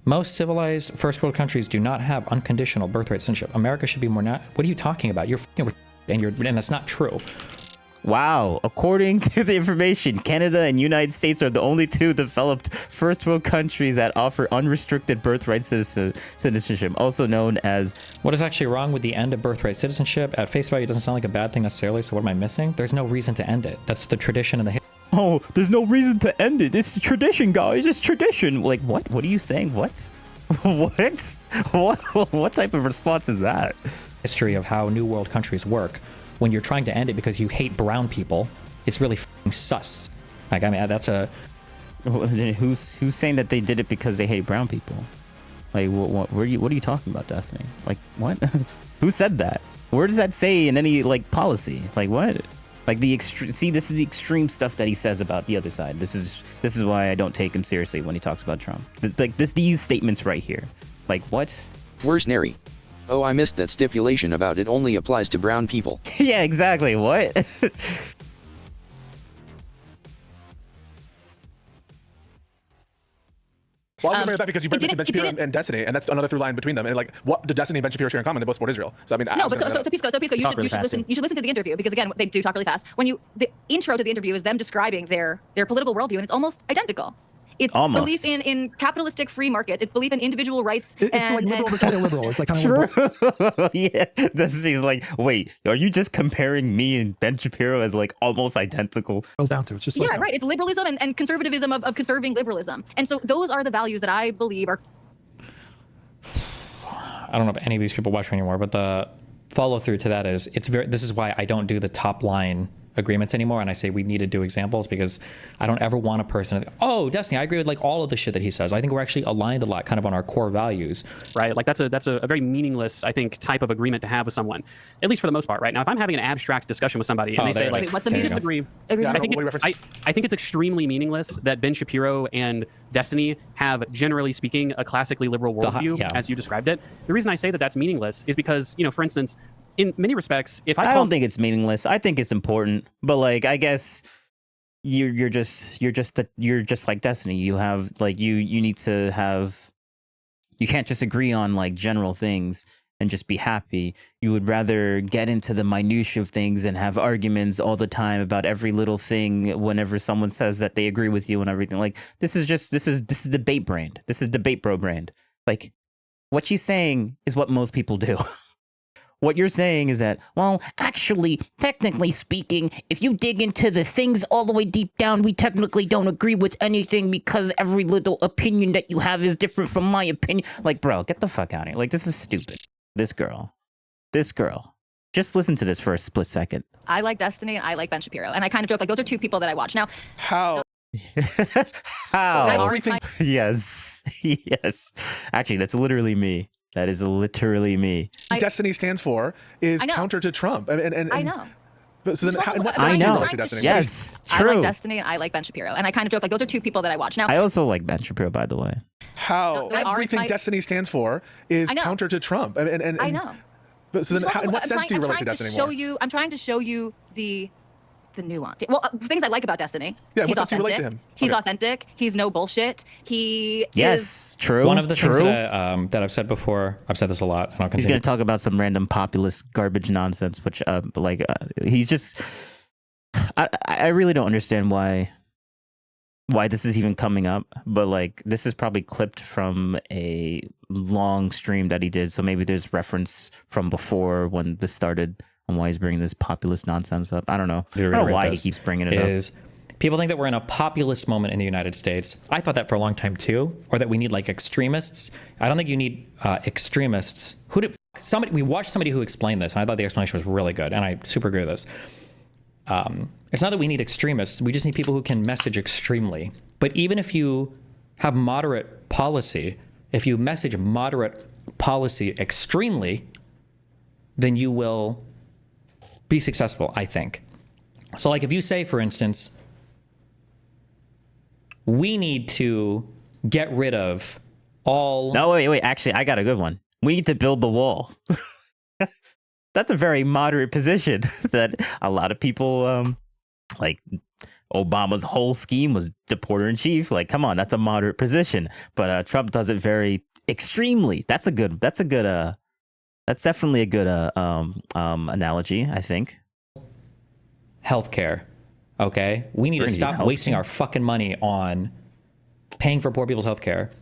Most civilized first world countries do not have unconditional birthright citizenship. America should be more not. What are you talking about? You're and that's not true. Wow. According to the information, Canada and United States are the only two developed first world countries that offer unrestricted birthright citizenship, also known as... What is actually wrong with the end of birthright citizenship? At face value, it doesn't sound like a bad thing necessarily, so what am I missing? There's no reason to end it. That's the tradition and the... Oh, there's no reason to end it. It's tradition, guys. It's tradition. Like, what? What are you saying? What? What type of response is that? History of how New World countries work. When you're trying to end it because you hate brown people, it's really f***ing sus. Like, I mean, that's a... Who's saying that they did it because they hate brown people? Like, what are you talking about, Destiny? Like, what? Who said that? Where does that say in any, like, policy? Like, what? Like, the extreme... See, this is the extreme stuff that he says about the other side. This is why I don't take him seriously when he talks about Trump. Like, these statements right here. Like, what? Where's Neri? Oh, I missed that stipulation about it only applies to brown people. Yeah, exactly. What? Well, I was going to bring that because you mentioned Ben Shapiro and Destiny, and that's another through line between them. And like, what do Destiny and Ben Shapiro share in common? They both support Israel. So I mean, no, but so Pisco, you should listen to the interview, because again, they do talk really fast. The intro to the interview is them describing their political worldview, and it's almost identical. It's belief in capitalistic free markets. It's belief in individual rights. It's like liberal versus liberal. It's like kind of liberal. Yeah, Destiny's like, wait, are you just comparing me and Ben Shapiro as like almost identical? Goes down to it's just like, yeah, right. It's liberalism and conservatism of conserving liberalism, and so those are the values that I believe are. I don't know if any of these people watch me anymore, but the follow through to that is this is why I don't do the top line agreements anymore, and I say we need to do examples, because I don't ever want a person to, oh, Destiny, I agree with like all of the shit that he says. I think we're actually aligned a lot kind of on our core values. Right, like that's a very meaningless, I think, type of agreement to have with someone, at least for the most part. Right now, if I'm having an abstract discussion with somebody and they say like, wait, what's the meaning? Disagree, yeah, I think it's extremely meaningless that Ben Shapiro and Destiny have, generally speaking, a classically liberal worldview, as you described it. The reason I say that that's meaningless is because, you know, for instance, in many respects, if I don't think it's meaningless. I think it's important, but like, I guess you're just like Destiny. You have like you need to have. You can't just agree on like general things and just be happy. You would rather get into the minutiae of things and have arguments all the time about every little thing whenever someone says that they agree with you and everything. Like, this is debate brand. This is debate bro brand. Like, what she's saying is what most people do. What you're saying is that, well, actually, technically speaking, if you dig into the things all the way deep down, we technically don't agree with anything because every little opinion that you have is different from my opinion. Like, bro, get the fuck out of here. Like, this is stupid. This girl. Just listen to this for a split second. I like Destiny and I like Ben Shapiro, and I kind of joke like those are two people that I watch. Now, how? Yes. Actually, that's literally me. That is literally me. Destiny stands for is counter to Trump. And I know. But so then, in what I sense know. do you like Destiny? Yes, true. I like Destiny and I like Ben Shapiro, and I kind of joke like those are two people that I watch. Now, I also like Ben Shapiro, by the way. How everything Destiny stands for is counter to Trump. And I know. But so then, in what sense do you relate to Destiny more? I'm trying to show you the nuance. Well, things I like about Destiny. Yeah, what sense do you relate to him? He's authentic. He's no bullshit. True. One of the things that I've said before, I've said this a lot, and I'll continue. He's going to talk about some random populist garbage nonsense, which, he's just. I really don't understand why this is even coming up, but like this is probably clipped from a long stream that he did, so maybe there's reference from before when this started on why he's bringing this populist nonsense up. I don't know. I don't know why he keeps bringing it up. People think that we're in a populist moment in the United States. I thought that for a long time too, or that we need like extremists. I don't think you need extremists. We watched somebody who explained this, and I thought the explanation was really good, and I super agree with this. It's not that we need extremists. We just need people who can message extremely. But even if you have moderate policy, if you message moderate policy extremely, then you will be successful, I think. So like if you say, for instance, we need to get rid of all... No, wait. Actually, I got a good one. We need to build the wall. That's a very moderate position that a lot of people Obama's whole scheme was deporter in chief. Like, come on, that's a moderate position. But Trump does it very extremely. That's definitely a good analogy, I think. Healthcare. Okay, we need to stop wasting our fucking money on paying for poor people's healthcare.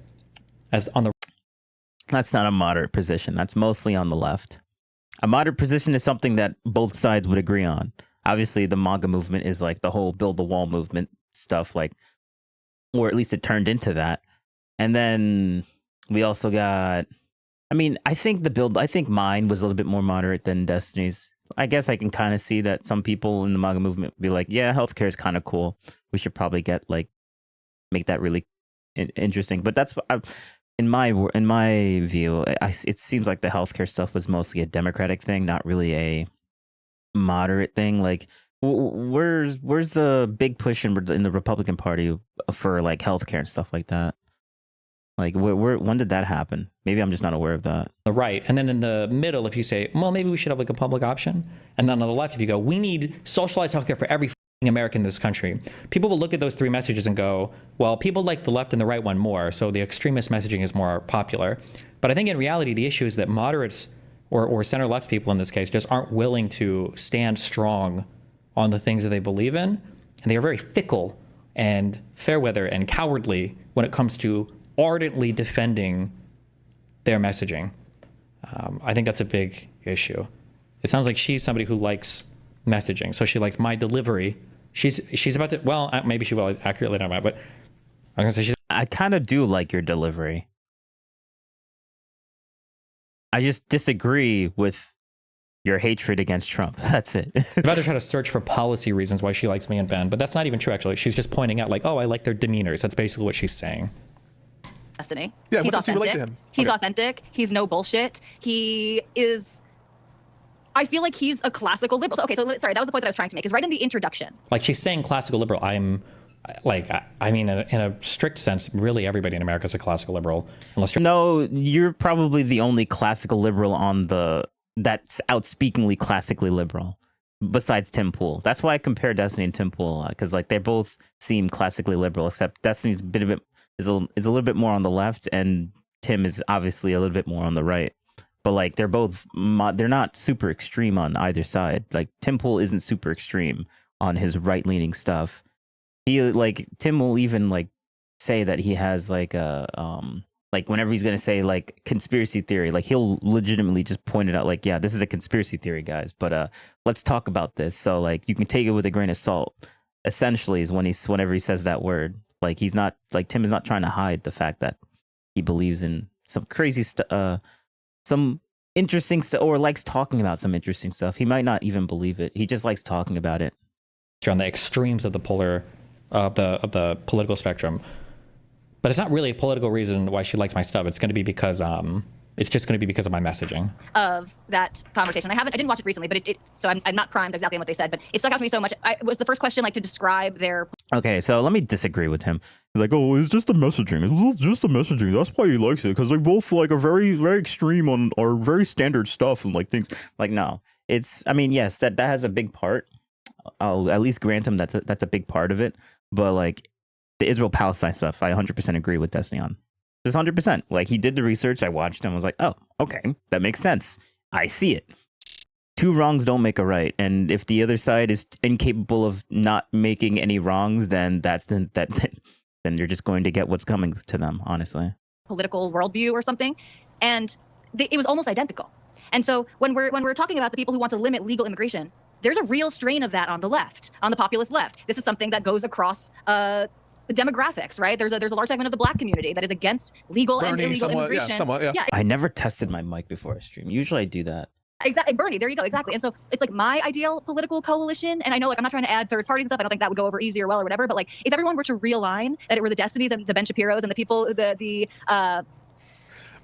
That's not a moderate position. That's mostly on the left. A moderate position is something that both sides would agree on. Obviously, the MAGA movement is like the whole build the wall movement stuff, like, or at least it turned into that. And then we also got, I mean, I think mine was a little bit more moderate than Destiny's. I guess I can kind of see that some people in the MAGA movement would be like, yeah, healthcare is kind of cool. We should probably make that really interesting. But that's in my view, it seems like the healthcare stuff was mostly a Democratic thing, not really a moderate thing. Like, where's the big push in the Republican Party for like healthcare and stuff like that? Like, when did that happen? Maybe I'm just not aware of that. The right. And then in the middle, if you say, well, maybe we should have like a public option. And then on the left, if you go, we need socialized healthcare for every American in this country, people will look at those three messages and go, well, people like the left and the right one more, so the extremist messaging is more popular. But I think in reality, the issue is that moderates or center-left people in this case just aren't willing to stand strong on the things that they believe in. And they are very fickle and fair weather and cowardly when it comes to ardently defending their messaging. I think that's a big issue. It sounds like she's somebody who likes messaging, so she likes my delivery. She's about to, well, maybe she will accurately know, but I'm gonna say I kind of do like your delivery. I just disagree with your hatred against Trump. That's it. I'm about to try to search for policy reasons why she likes me and Ben, but that's not even true, actually. She's just pointing out, like, oh, I like their demeanors. That's basically what she's saying. Destiny. Yeah, he's what does he relate to authentic. him? He's Okay. authentic. He's no bullshit. He is. I feel like he's a classical liberal. Okay, so sorry, that was the point that I was trying to make. Is right in the introduction. Like, she's saying classical liberal. I'm like, I mean, in a strict sense, really everybody in America is a classical liberal, unless you're. No, you're probably the only classical liberal that's outspeakingly classically liberal, besides Tim Pool. That's why I compare Destiny and Tim Pool, because like they both seem classically liberal, except Destiny's is a little bit more on the left, and Tim is obviously a little bit more on the right. But like they're not super extreme on either side. Like Tim Pool isn't super extreme on his right leaning stuff. Tim will even like say that he has like a like whenever he's gonna say like conspiracy theory, like he'll legitimately just point it out, like, yeah, this is a conspiracy theory, guys, but let's talk about this. So like you can take it with a grain of salt, essentially, is whenever he says that word. Like he's not, like, Tim is not trying to hide the fact that he believes in some crazy stuff, some interesting stuff, or likes talking about some interesting stuff. He might not even believe it. He just likes talking about it. You're on the extremes of the the political spectrum. But it's not really a political reason why she likes my stuff. It's going to be because it's just going to be because of my messaging. Of that conversation. I didn't watch it recently, but so I'm not primed exactly on what they said, but it stuck out to me so much. Was the first question like to describe their. Okay, so let me disagree with him. He's like, oh, it's just the messaging. It's just the messaging. That's why he likes it, because they both like are very, very extreme on our very standard stuff and like things. Like, no, I mean, yes, that has a big part. I'll at least grant him that's a big part of it. But like the Israel-Palestine stuff, I 100% agree with Destiny on. Just 100%. Like, he did the research, I watched him, I was like, oh, okay, that makes sense. I see it. Two wrongs don't make a right, and if the other side is incapable of not making any wrongs, then then you're just going to get what's coming to them, honestly. Political worldview or something, and it was almost identical. And so when we're talking about the people who want to limit legal immigration, there's a real strain of that on the left, on the populist left. This is something that goes across demographics, right? There's a large segment of the Black community that is against legal and illegal immigration. Yeah, somewhat, yeah. I never tested my mic before I stream. Usually I do that. Exactly, Bernie. There you go. Exactly. And so it's like my ideal political coalition. And I know, like, I'm not trying to add third parties and stuff. I don't think that would go over easy or well or whatever. But like, if everyone were to realign, that it were the Destinies and the Ben Shapiros and the people,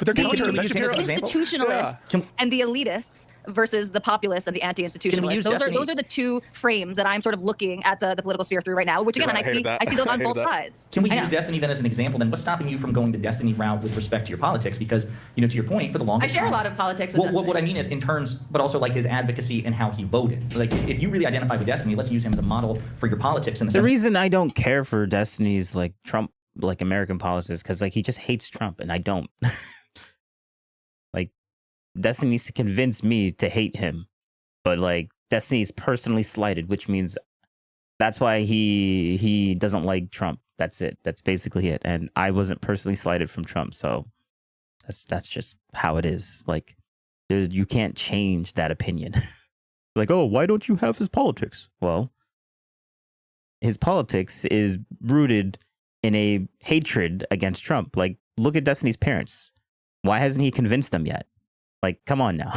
But they're counter. Can we Ben use him as Shapiro. an example? Institutionalists and the elitists versus the populists and the anti-institutionalists. Those are the two frames that I'm sort of looking at the political sphere through right now. Which again, I see those on both sides. Can we use Destiny then as an example? Then what's stopping you from going the Destiny route with respect to your politics? Because to your point, for the longest I share time, a lot of politics with Destiny. What I mean is in terms, but also like his advocacy and how he voted. Like if you really identify with Destiny, let's use him as a model for your politics. In the reason I don't care for Destiny's like Trump, like American politics, because like he just hates Trump, and I don't. Like Destiny needs to convince me to hate him, but like Destiny is personally slighted, which means that's why he doesn't like Trump. That's it. That's basically it. And I wasn't personally slighted from Trump, so that's just how it is. Like you can't change that opinion. Like, oh, why don't you have his politics? Well, his politics is rooted in a hatred against Trump. Like, look at Destiny's parents. Why hasn't he convinced them yet? Like, come on now.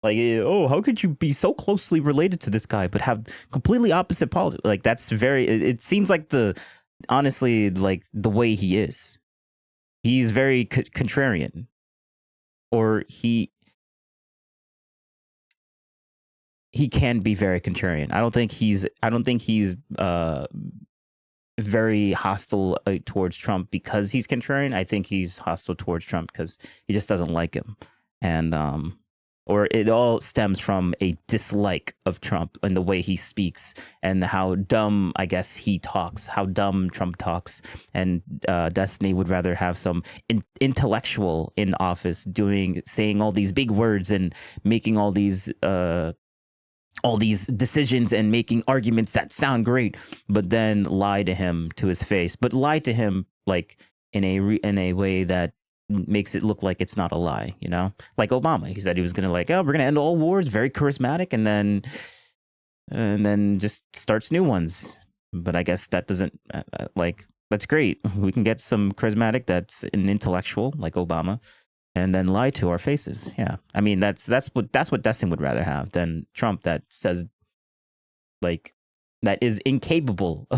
Like, oh, how could you be so closely related to this guy but have completely opposite politics? Like, that's it seems like honestly, like the way he is. He's very contrarian. Or he can be very contrarian. I don't think he's very hostile towards Trump because he's contrarian. I think he's hostile towards Trump because he just doesn't like him, and or it all stems from a dislike of Trump and the way he speaks and how dumb I guess he talks, how dumb Trump talks, and Destiny would rather have some intellectual in office saying all these big words and making all these decisions and making arguments that sound great, but then lie to him to his face, but lie to him like in a way that makes it look like it's not a lie, like Obama. He said he was gonna we're gonna end all wars, very charismatic, and then just starts new ones. But I guess that doesn't that's great. We can get some charismatic that's an intellectual like Obama, and then lie to our faces. Yeah, I mean that's what Destiny would rather have than Trump that says that is incapable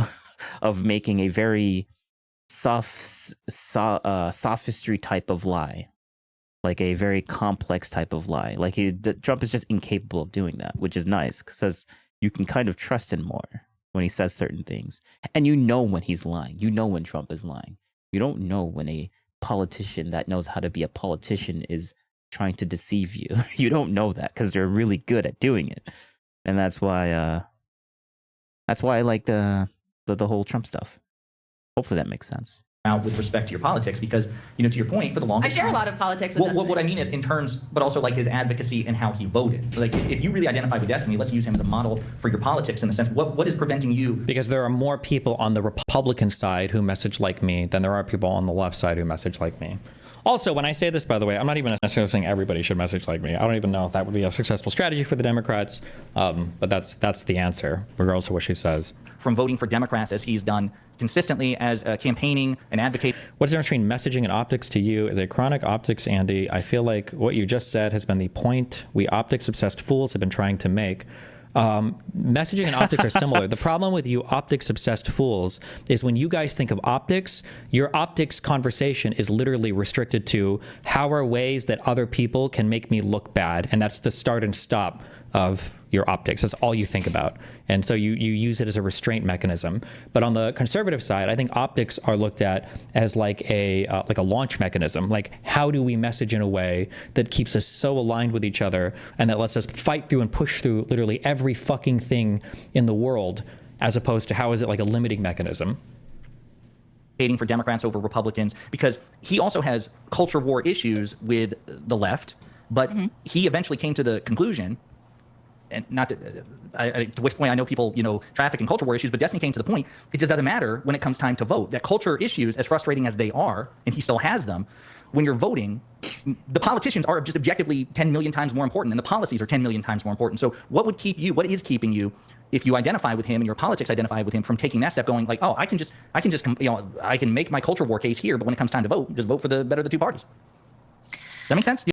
of making a very sophistry type of lie, like a very complex type of lie. Like Trump is just incapable of doing that, which is nice because you can kind of trust him more when he says certain things, and when he's lying. When Trump is lying. You don't know when a politician that knows how to be a politician is trying to deceive you. You don't know that because they're really good at doing it, and that's why I like the whole Trump stuff. Hopefully that makes sense. Out with respect to your politics, because to your point, for the longest I share time, a lot of politics with Destiny. What I mean is in terms, but also like his advocacy and how he voted. Like if you really identify with Destiny, let's use him as a model for your politics in the sense, what is preventing you? Because there are more people on the Republican side who message like me than there are people on the left side who message like me. Also, when I say this, by the way, I'm not even necessarily saying everybody should message like me. I don't even know if that would be a successful strategy for the Democrats, but that's the answer, regardless of what she says. From voting for Democrats as he's done consistently as campaigning and advocating. What's the difference between messaging and optics to you? As a chronic optics Andy, I feel like what you just said has been the point we optics-obsessed fools have been trying to make. Messaging and optics are similar. The problem with you optics-obsessed fools is when you guys think of optics, your optics conversation is literally restricted to how are ways that other people can make me look bad, and that's the start and stop of your optics. That's all you think about. And so you use it as a restraint mechanism. But on the conservative side, I think optics are looked at as like a launch mechanism. Like, how do we message in a way that keeps us so aligned with each other and that lets us fight through and push through literally every fucking thing in the world, as opposed to how is it like a limiting mechanism? For Democrats over Republicans, because he also has culture war issues with the left, but he eventually came to the conclusion, and not to which point I know people, traffic and culture war issues, but Destiny came to the point, it just doesn't matter when it comes time to vote. That culture issues, as frustrating as they are, and he still has them, when you're voting, the politicians are just objectively 10 million times more important, and the policies are 10 million times more important. So what is keeping you, if you identify with him and your politics identify with him, from taking that step, going like, oh, I can make my culture war case here, but when it comes time to vote, just vote for the better of the two parties. Does that make sense?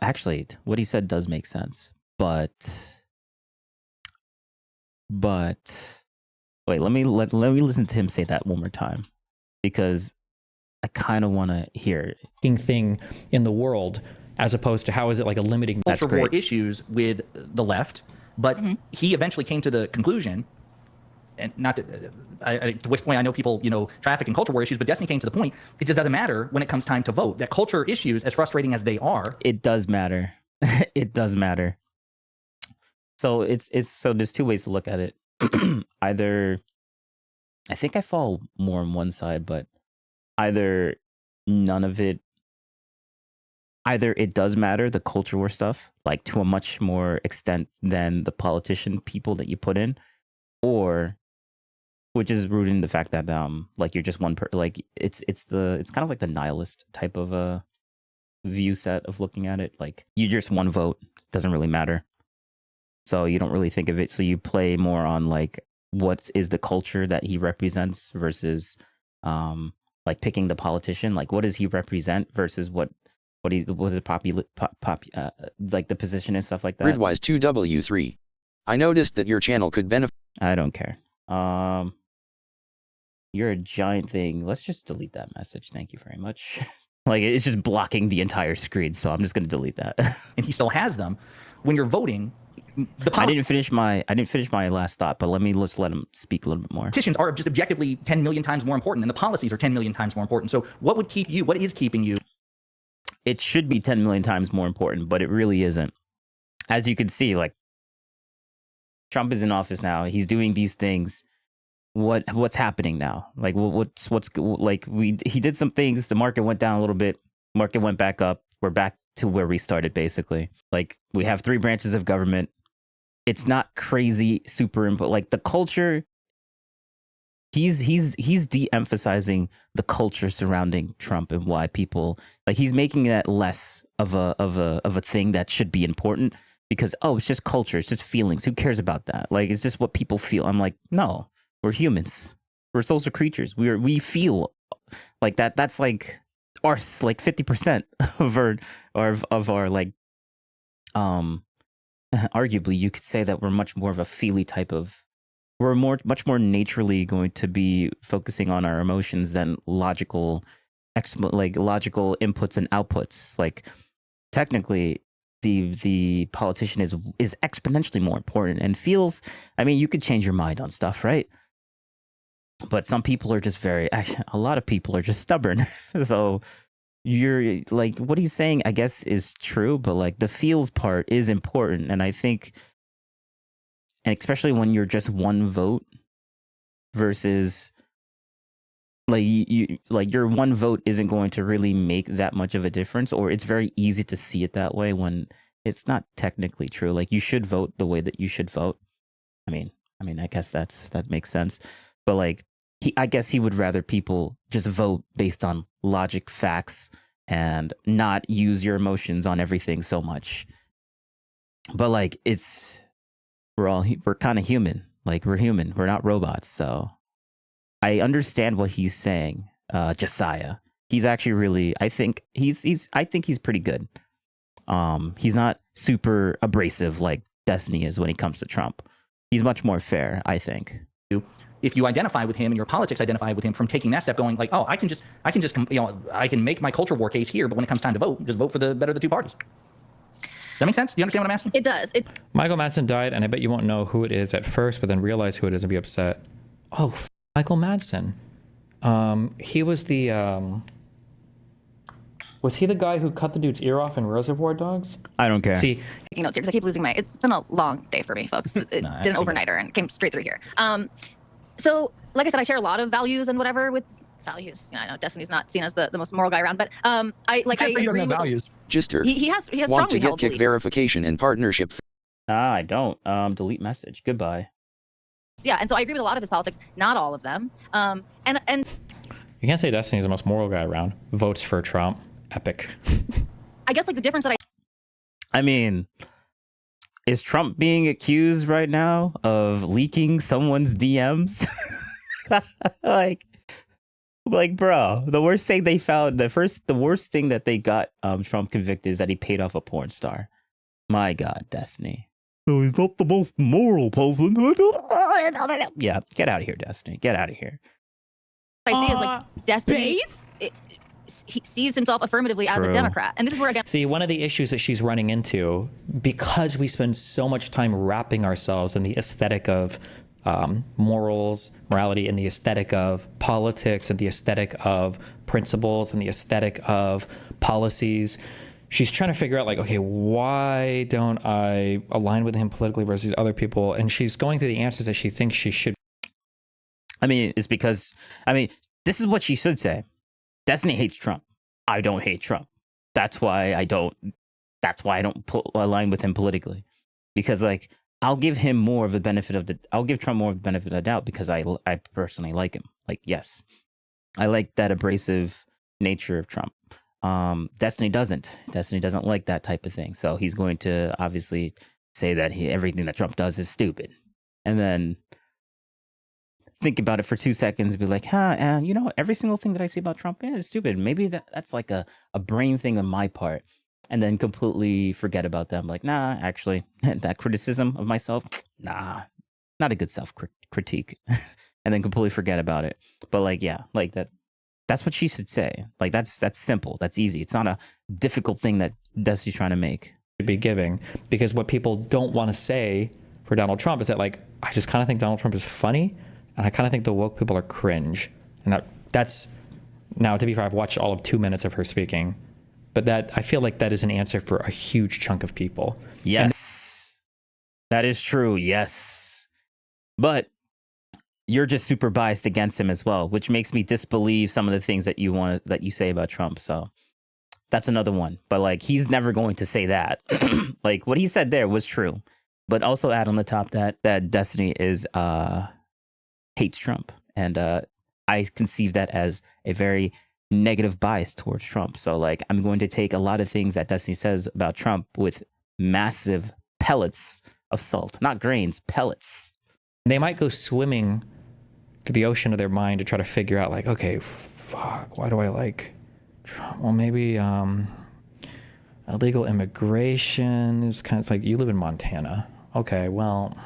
Actually, what he said does make sense. But wait, let me listen to him say that one more time, because I kind of want to hear it. Thing in the world, as opposed to how is it like a limiting That's culture war great. issues with the left, but he eventually came to the conclusion, and not to, to which point I know people, traffic in culture war issues, but Destiny came to the point, it just doesn't matter when it comes time to vote. That culture issues, as frustrating as they are, It does matter. It does matter. So so there's two ways to look at it. Either, I think I fall more on one side, but either none of it, either it does matter, the culture war stuff, like to a much more extent than the politician people that you put in, or which is rooted in the fact that like you're just one like it's kind of like the nihilist type of a view set of looking at it. Like you're just one vote, doesn't really matter. So you don't really think of it. So you play more on like what is the culture that he represents versus like picking the politician. Like what does he represent versus what is like the position and stuff like that. Gridwise 2W3. I noticed that your channel could benefit. I don't care. You're a giant thing. Let's just delete that message. Thank you very much. Like it's just blocking the entire screen, so I'm just gonna delete that. and he still has them. When you're voting, I didn't finish my last thought, but let's let him speak a little bit more. Politicians are just objectively 10 million times more important, and the policies are 10 million times more important. So what is keeping you? It should be 10 million times more important, but it really isn't. As you can see, like Trump is in office now. He's doing these things. What's happening now? Like he did some things. The market went down a little bit. Market went back up. We're back to where we started, basically. Like we have 3 branches of government. It's not crazy super input. Like the culture, he's de-emphasizing the culture surrounding Trump and why people like he's making that less of a thing that should be important because it's just culture, it's just feelings. Who cares about that? Like it's just what people feel. I'm like, no, we're humans. We're social creatures. We feel like that. That's like our like 50% of our like arguably you could say that we're much more of a feely type of. We're much more naturally going to be focusing on our emotions than logical inputs and outputs. Like technically, the politician is exponentially more important and feels. I mean, you could change your mind on stuff, right? But some people are just a lot of people are just stubborn. So you're like, what he's saying, I guess, is true, but like the feels part is important, and I think. And especially when you're just one vote versus like your one vote isn't going to really make that much of a difference, or it's very easy to see it that way when it's not technically true. Like you should vote the way that you should vote. I mean, I guess that makes sense. But like I guess he would rather people just vote based on logic, facts, and not use your emotions on everything so much. But like we're kind of human. Like we're human. We're not robots. So I understand what he's saying. Josiah. He's actually really. I think he's pretty good. He's not super abrasive like Destiny is when it comes to Trump. He's much more fair, I think. If you identify with him and your politics identify with him, from taking that step, going like, I can just, I can make my culture war case here, but when it comes time to vote, just vote for the better of the 2 parties. Does that make sense? Do you understand what I'm asking? It does. Michael Madsen died, and I bet you won't know who it is at first, but then realize who it is and be upset. Oh, Michael Madsen. He was the was he the guy who cut the dude's ear off in Reservoir Dogs? I don't care. See, taking notes here because I keep losing it's been a long day for me, folks. It did an overnighter and came straight through here. So like I said, I share a lot of values and whatever with values. I know Destiny's not seen as the most moral guy around, but I agree with values. Gister. He has Want strongly to get held kick beliefs. verification and partnership. I don't. Delete message. Goodbye. Yeah, and so I agree with a lot of his politics, not all of them. And you can't say Destiny's the most moral guy around. Votes for Trump. Epic. I guess like the difference that I mean, is Trump being accused right now of leaking someone's DMs? like, bro, the worst thing they found, the worst thing that they got Trump convicted is that he paid off a porn star. My God, Destiny. So he's not the most moral person. Yeah, get out of here, Destiny. Get out of here. I see is like Destiny. He sees himself affirmatively as a Democrat. And this is where, again... See, one of the issues that she's running into, because we spend so much time wrapping ourselves in the aesthetic of morals, morality, and the aesthetic of politics, and the aesthetic of principles, and the aesthetic of policies, she's trying to figure out, like, okay, why don't I align with him politically versus other people? And she's going through the answers that she thinks she should. I mean, it's because, I mean, this is what she should say. Destiny hates Trump. I don't hate Trump. That's why I don't align with him politically. Because, like, I'll give him more of the benefit of I'll give Trump more of the benefit of the doubt because I personally like him. Like, yes, I like that abrasive nature of Trump. Destiny doesn't. Destiny doesn't like that type of thing. So he's going to obviously say that everything that Trump does is stupid. And then think about it for 2 seconds and be like, and you know, every single thing that I see about Trump is stupid. Maybe that's like a brain thing on my part. And then completely forget about them. Like, nah, actually, that criticism of myself, nah, not a good self-critique. And then completely forget about it. But like, yeah, like that's what she should say. Like, that's simple. That's easy. It's not a difficult thing that Destiny's trying to make. Be giving, because what people don't want to say for Donald Trump is that, like, I just kind of think Donald Trump is funny. And I kind of think the woke people are cringe. And that's, now to be fair, I've watched all of 2 minutes of her speaking. But that, I feel like that is an answer for a huge chunk of people. Yes, that is true. Yes. But you're just super biased against him as well, which makes me disbelieve some of the things that you say about Trump. So that's another one. But like, he's never going to say that. Like, what he said there was true. But also add on the top that Destiny is hates Trump. And I conceive that as a very negative bias towards Trump. So like, I'm going to take a lot of things that Destiny says about Trump with massive pellets of salt, not grains, pellets. They might go swimming to the ocean of their mind to try to figure out, like, okay, fuck, why do I like Trump? Well, maybe illegal immigration is kind of, it's like, you live in Montana. Okay, well,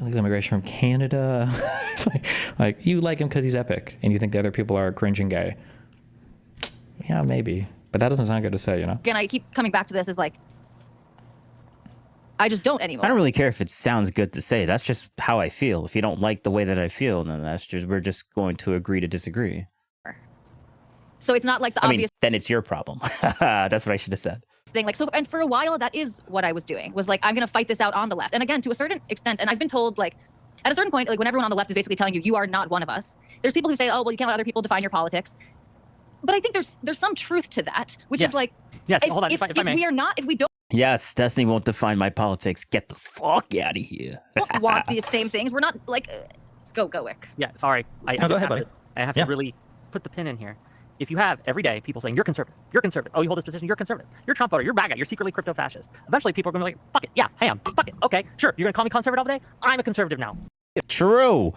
illegal immigration from Canada. It's like you like him because he's epic, and you think the other people are cringe and gay. Yeah, maybe, but that doesn't sound good to say, you know. Again, I keep coming back to this as like, I just don't anymore. I don't really care if it sounds good to say. That's just how I feel. If you don't like the way that I feel, then we're just going to agree to disagree. So it's not like the obvious. Then it's your problem. That's what I should have said. Thing, like, so, and for a while that is what I was doing, was like, I'm gonna fight this out on the left. And again, to a certain extent, and I've been told, like, at a certain point, like, when everyone on the left is basically telling you are not one of us, there's people who say, oh well, you can't let other people define your politics. But I think there's some truth to that, which is like, hold on, if we don't Yes, Destiny won't define my politics. Get the fuck out of here. want the same things, we're not like, let's go Wick. Yeah, sorry. Go ahead, buddy. I have to really put the pin in here. If you have every day people saying you're conservative, oh, you hold this position, you're conservative, you're a Trump voter, you're MAGA, you're secretly crypto fascist. Eventually, people are going to be like, fuck it, yeah, I am, fuck it, okay, sure, you're going to call me conservative all day? I'm a conservative now. True.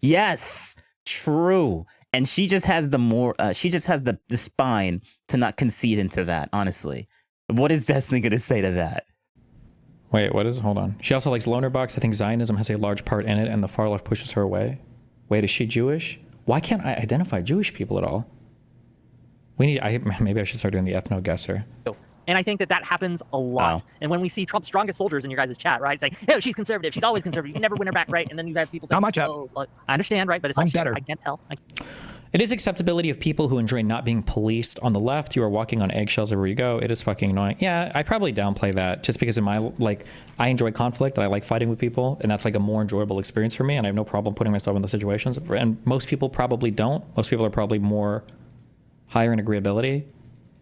Yes, true. And she just has the spine to not concede into that. Honestly, what is Destiny going to say to that? Wait, hold on. She also likes loner box. I think Zionism has a large part in it, and the far left pushes her away. Wait, is she Jewish? Why can't I identify Jewish people at all? Maybe I should start doing the ethno guesser. And I think that happens a lot. Wow. And when we see Trump's strongest soldiers in your guys' chat, right? It's like, oh, she's conservative. She's always conservative. You can never win her back, right? And then you have people say, not my chat. Oh, well, I understand, right? But it's I'm like, better. I can't tell. It is acceptability of people who enjoy not being policed on the left. You are walking on eggshells everywhere you go. It is fucking annoying. Yeah, I probably downplay that just because I enjoy conflict and I like fighting with people, and that's like a more enjoyable experience for me, and I have no problem putting myself in those situations. And most people probably don't. Most people are probably more higher in agreeability.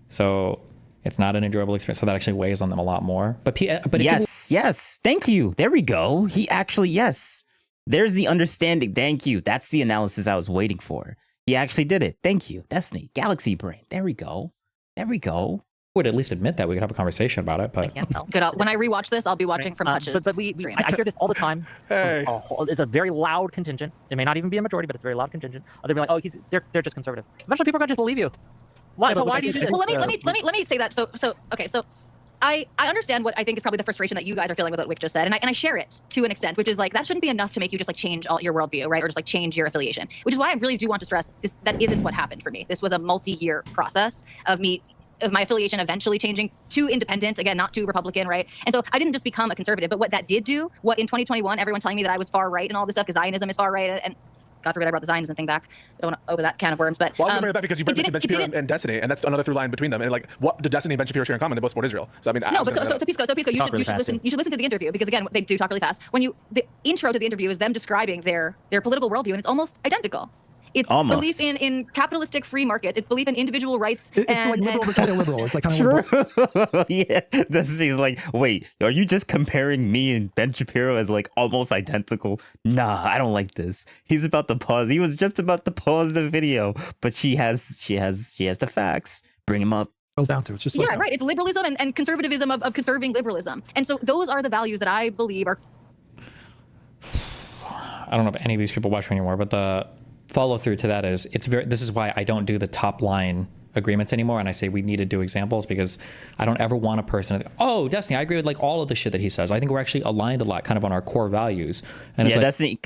So it's not an enjoyable experience. So that actually weighs on them a lot more. But yes. Thank you. There we go. He actually, yes. There's the understanding. Thank you. That's the analysis I was waiting for. He actually did it. Thank you. Destiny. Galaxy Brain. There we go. Would at least admit that we could have a conversation about it, but I can't tell. Good. When I rewatch this, I'll be watching from Hutch's. But I hear this all the time. Hey. It's a very loud contingent. It may not even be a majority, but it's a very loud contingent. They'll be like, oh, they're just conservative. Eventually, people are gonna just believe you. Why? So why do you do this? Well, let me say that. So I understand what I think is probably the frustration that you guys are feeling with what Wick just said, and I share it to an extent, which is like that shouldn't be enough to make you just like change all your worldview, right, or just like change your affiliation. Which is why I really do want to stress this: that isn't what happened for me. This was a multi-year process of my affiliation eventually changing to independent, again, not to Republican, right? And so I didn't just become a conservative, but what that did do, what in 2021, everyone telling me that I was far right and all this stuff, because Zionism is far right, and God forbid I brought the Zionism thing back. I don't want to open that can of worms, but well, I was bringing it back because you mentioned Ben Shapiro and Destiny, and that's another through line between them. And like, what do Destiny and Ben Shapiro share in common? They both support Israel. So I mean, no, but so Pisco, you should listen to the interview, because again, they do talk really fast. The intro to the interview is them describing their political worldview, and it's almost identical. It's belief in capitalistic free markets. It's belief in individual rights. It's like liberal to liberal. It's like kind of yeah. He's like, wait, are you just comparing me and Ben Shapiro as like almost identical? Nah, I don't like this. He's about to pause. He was just about to pause the video, but she has the facts. Bring him up. Goes down to it's just yeah, right. It's liberalism and conservatism of conserving liberalism, and so those are the values that I believe are. I don't know if any of these people watch me anymore, but the follow through to that is this is why I don't do the top line agreements anymore, and I say we need to do examples, because I don't ever want a person to think, oh, Destiny, I agree with like all of the shit that he says. I think we're actually aligned a lot kind of on our core values. And yeah, it's like, Destiny,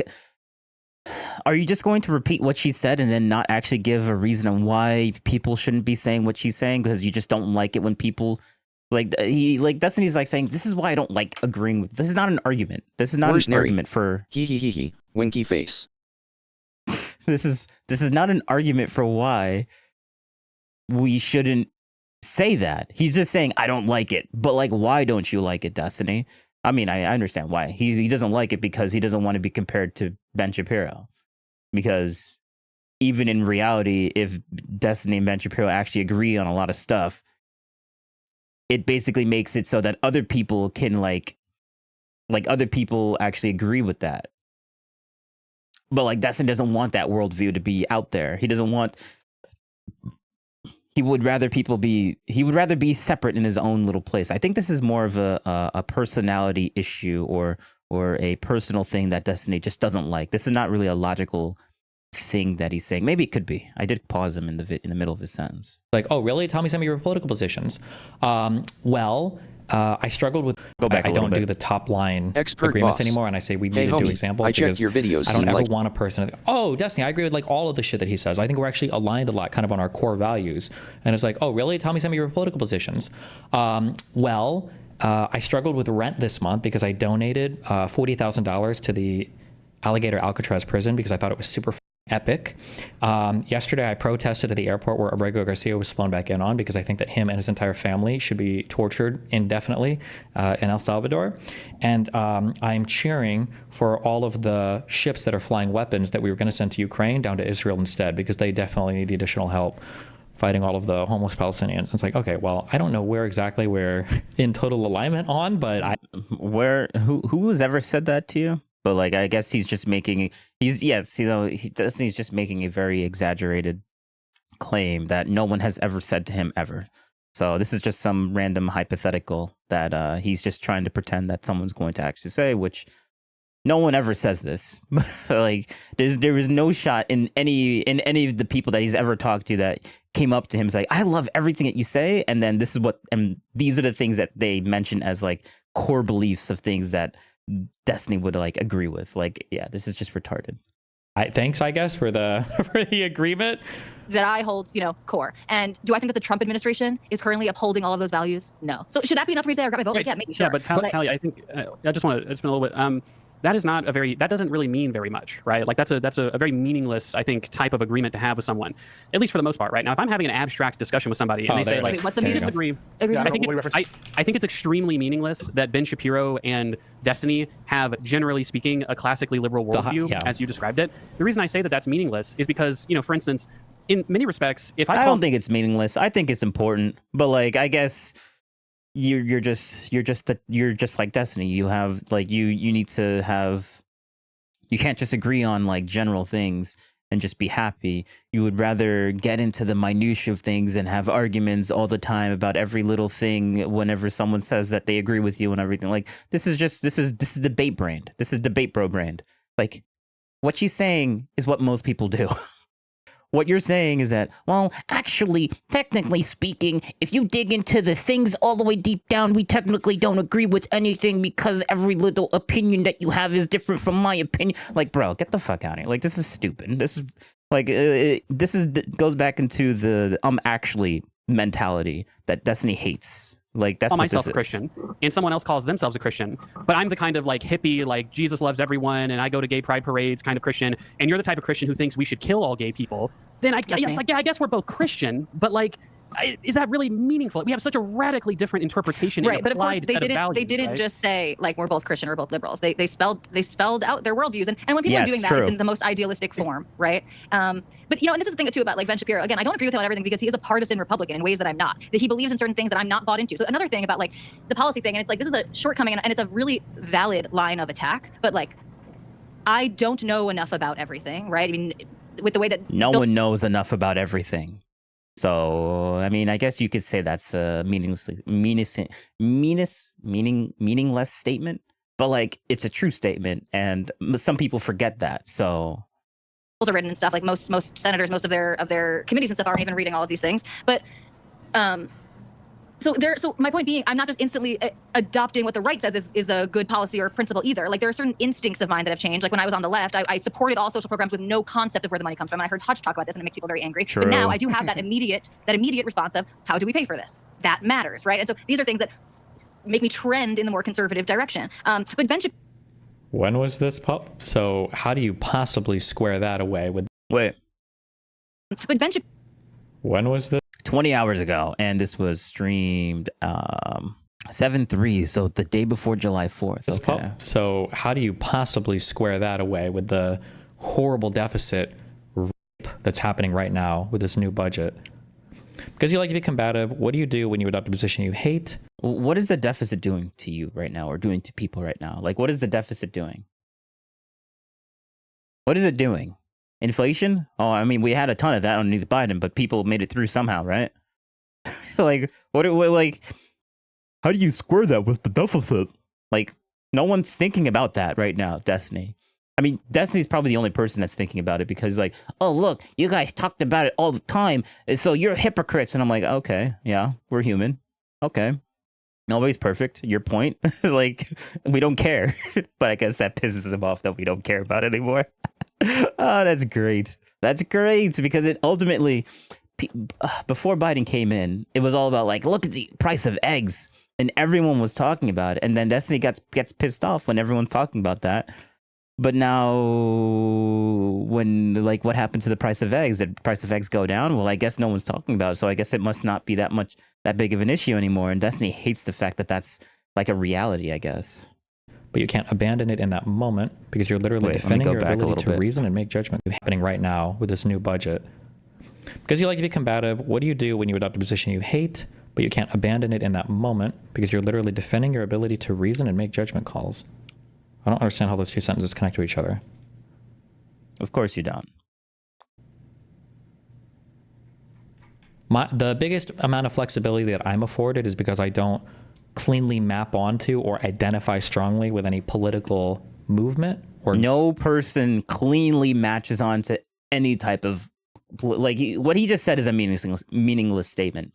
are you just going to repeat what she said and then not actually give a reason on why people shouldn't be saying what she's saying, because you just don't like it when people like Destiny's like saying, this is why I don't like agreeing with this is not an argument. This is not an argument for he winky face. This is not an argument for why we shouldn't say that. He's just saying, I don't like it. But like, why don't you like it, Destiny? I mean, I understand why. He doesn't like it because he doesn't want to be compared to Ben Shapiro. Because even in reality, if Destiny and Ben Shapiro actually agree on a lot of stuff, it basically makes it so that other people can like other people actually agree with that. But like Destiny doesn't want that worldview to be out there. He doesn't want. He would rather be separate in his own little place. I think this is more of a personality issue or a personal thing that Destiny just doesn't like. This is not really a logical thing that he's saying. Maybe it could be. I did pause him in the middle of his sentence. Like, oh, really? Tell me some of your political positions. I struggled with. I don't do the top line agreements anymore, and I say we need to do examples. I checked your videos. I don't ever want a person to think, oh, Destiny, I agree with like all of the shit that he says. I think we're actually aligned a lot, kind of on our core values. And it's like, oh, really? Tell me some of your political positions. I struggled with rent this month because I donated $40,000 to the Alligator Alcatraz prison because I thought it was super epic. Yesterday, I protested at the airport where Abrego Garcia was flown back in on because I think that him and his entire family should be tortured indefinitely in El Salvador. And I'm cheering for all of the ships that are flying weapons that we were going to send to Ukraine down to Israel instead, because they definitely need the additional help fighting all of the homeless Palestinians. It's like, okay, well, I don't know where exactly we're in total alignment on, but who has ever said that to you? But like, I guess he's just making he's just making a very exaggerated claim that no one has ever said to him ever. So this is just some random hypothetical that he's just trying to pretend that someone's going to actually say, which no one ever says this. Like there was no shot in any of the people that he's ever talked to that came up to him and like, I love everything that you say, and then these are the things that they mention as like core beliefs of things that Destiny would like agree with. Like, yeah, this is just retarded. Thanks, I guess, for the agreement that I hold, core. And do I think that the Trump administration is currently upholding all of those values? No. So should that be enough for me to say I got my vote? Yeah, maybe, sure. Yeah, but Tally, I think I just want to spend a little bit. That doesn't really mean very much, right? Like that's a very meaningless, I think, type of agreement to have with someone, at least for the most part, right? Now, if I'm having an abstract discussion with somebody and they say like, what's the meaning? Disagree, Yeah, I think it's extremely meaningless that Ben Shapiro and Destiny have, generally speaking, a classically liberal worldview, as you described it. The reason I say that that's meaningless is because, for instance, in many respects, I don't think it's meaningless. I think it's important, but like, I guess you're just like Destiny. You have like you need to have. You can't just agree on like general things and just be happy. You would rather get into the minutiae of things and have arguments all the time about every little thing whenever someone says that they agree with you and everything. Like this is debate brand. This is debate bro brand. Like what she's saying is what most people do. what you're saying is that, well, actually, technically speaking, if you dig into the things all the way deep down, we technically don't agree with anything because every little opinion that you have is different from my opinion. Like, bro, get the fuck out of here. Like, this is stupid. This is like, goes back into the actually mentality that Destiny hates. Like, that's call what myself this a Christian, and someone else calls themselves a Christian, but I'm the kind of like hippie, like Jesus loves everyone, and I go to gay pride parades kind of Christian, and you're the type of Christian who thinks we should kill all gay people. Then it's like, yeah, I guess we're both Christian, but like, is that really meaningful? We have such a radically different interpretation. Right, but of course they didn't. Values, they didn't right? just say like we're both Christian or both liberals. They spelled out their worldviews, and when people are doing that, it's in the most idealistic form, right? But and this is the thing too about like Ben Shapiro. Again, I don't agree with him on everything because he is a partisan Republican in ways that I'm not. That he believes in certain things that I'm not bought into. So another thing about like the policy thing, and it's like this is a shortcoming, and it's a really valid line of attack. But like, I don't know enough about everything, right? I mean, with the way that no one knows enough about everything. So, I mean, I guess you could say that's a meaningless statement, but like it's a true statement, and some people forget that. So, are written and stuff like most senators, most of their committees and stuff aren't even reading all of these things. But so my point being, I'm not just instantly adopting what the right says is a good policy or principle either. Like there are certain instincts of mine that have changed. Like when I was on the left, I supported all social programs with no concept of where the money comes from. And I heard Hutch talk about this, and it makes people very angry. True. But now I do have that immediate response of how do we pay for this? That matters, right? And so these are things that make me trend in the more conservative direction. But Ben Shapiro. When was this pop? So how do you possibly square that away with? Wait. But Ben Shapiro. When was this? 20 hours ago, and this was streamed 7/3, so the day before July 4th. Okay. So how do you possibly square that away with the horrible deficit rape that's happening right now with this new budget? Because you like to be combative. What do you do when you adopt a position you hate? What is the deficit doing to you right now, or doing to people right now? Like, what is the deficit doing? What is it doing? Inflation? Oh, I mean, we had a ton of that underneath Biden, but people made it through somehow, right? Like, like, how do you square that with the deficit? Like, no one's thinking about that right now, Destiny. I mean, Destiny's probably the only person that's thinking about it because, like, oh, look, you guys talked about it all the time, so you're hypocrites. And I'm like, okay, yeah, we're human. Okay. Nobody's perfect. Your point. Like, we don't care. But I guess that pisses him off that we don't care about it anymore. Oh, that's great. That's great because it ultimately, before Biden came in, it was all about like, look at the price of eggs, and everyone was talking about it. And then Destiny gets pissed off when everyone's talking about that. But now, when like what happened to the price of eggs? Did the price of eggs go down? Well, I guess no one's talking about it, so I guess it must not be that big of an issue anymore. And Destiny hates the fact that that's like a reality, I guess. But you can't abandon it in that moment because you're literally defending your ability to reason and make judgment. Happening right now with this new budget. Because you like to be combative. What do you do when you adopt a position you hate, but you can't abandon it in that moment because you're literally defending your ability to reason and make judgment calls? I don't understand how those two sentences connect to each other. Of course you don't. The biggest amount of flexibility that I'm afforded is because I don't cleanly map onto or identify strongly with any political movement. Or no person cleanly matches onto any type of, like, what he just said is a meaningless statement.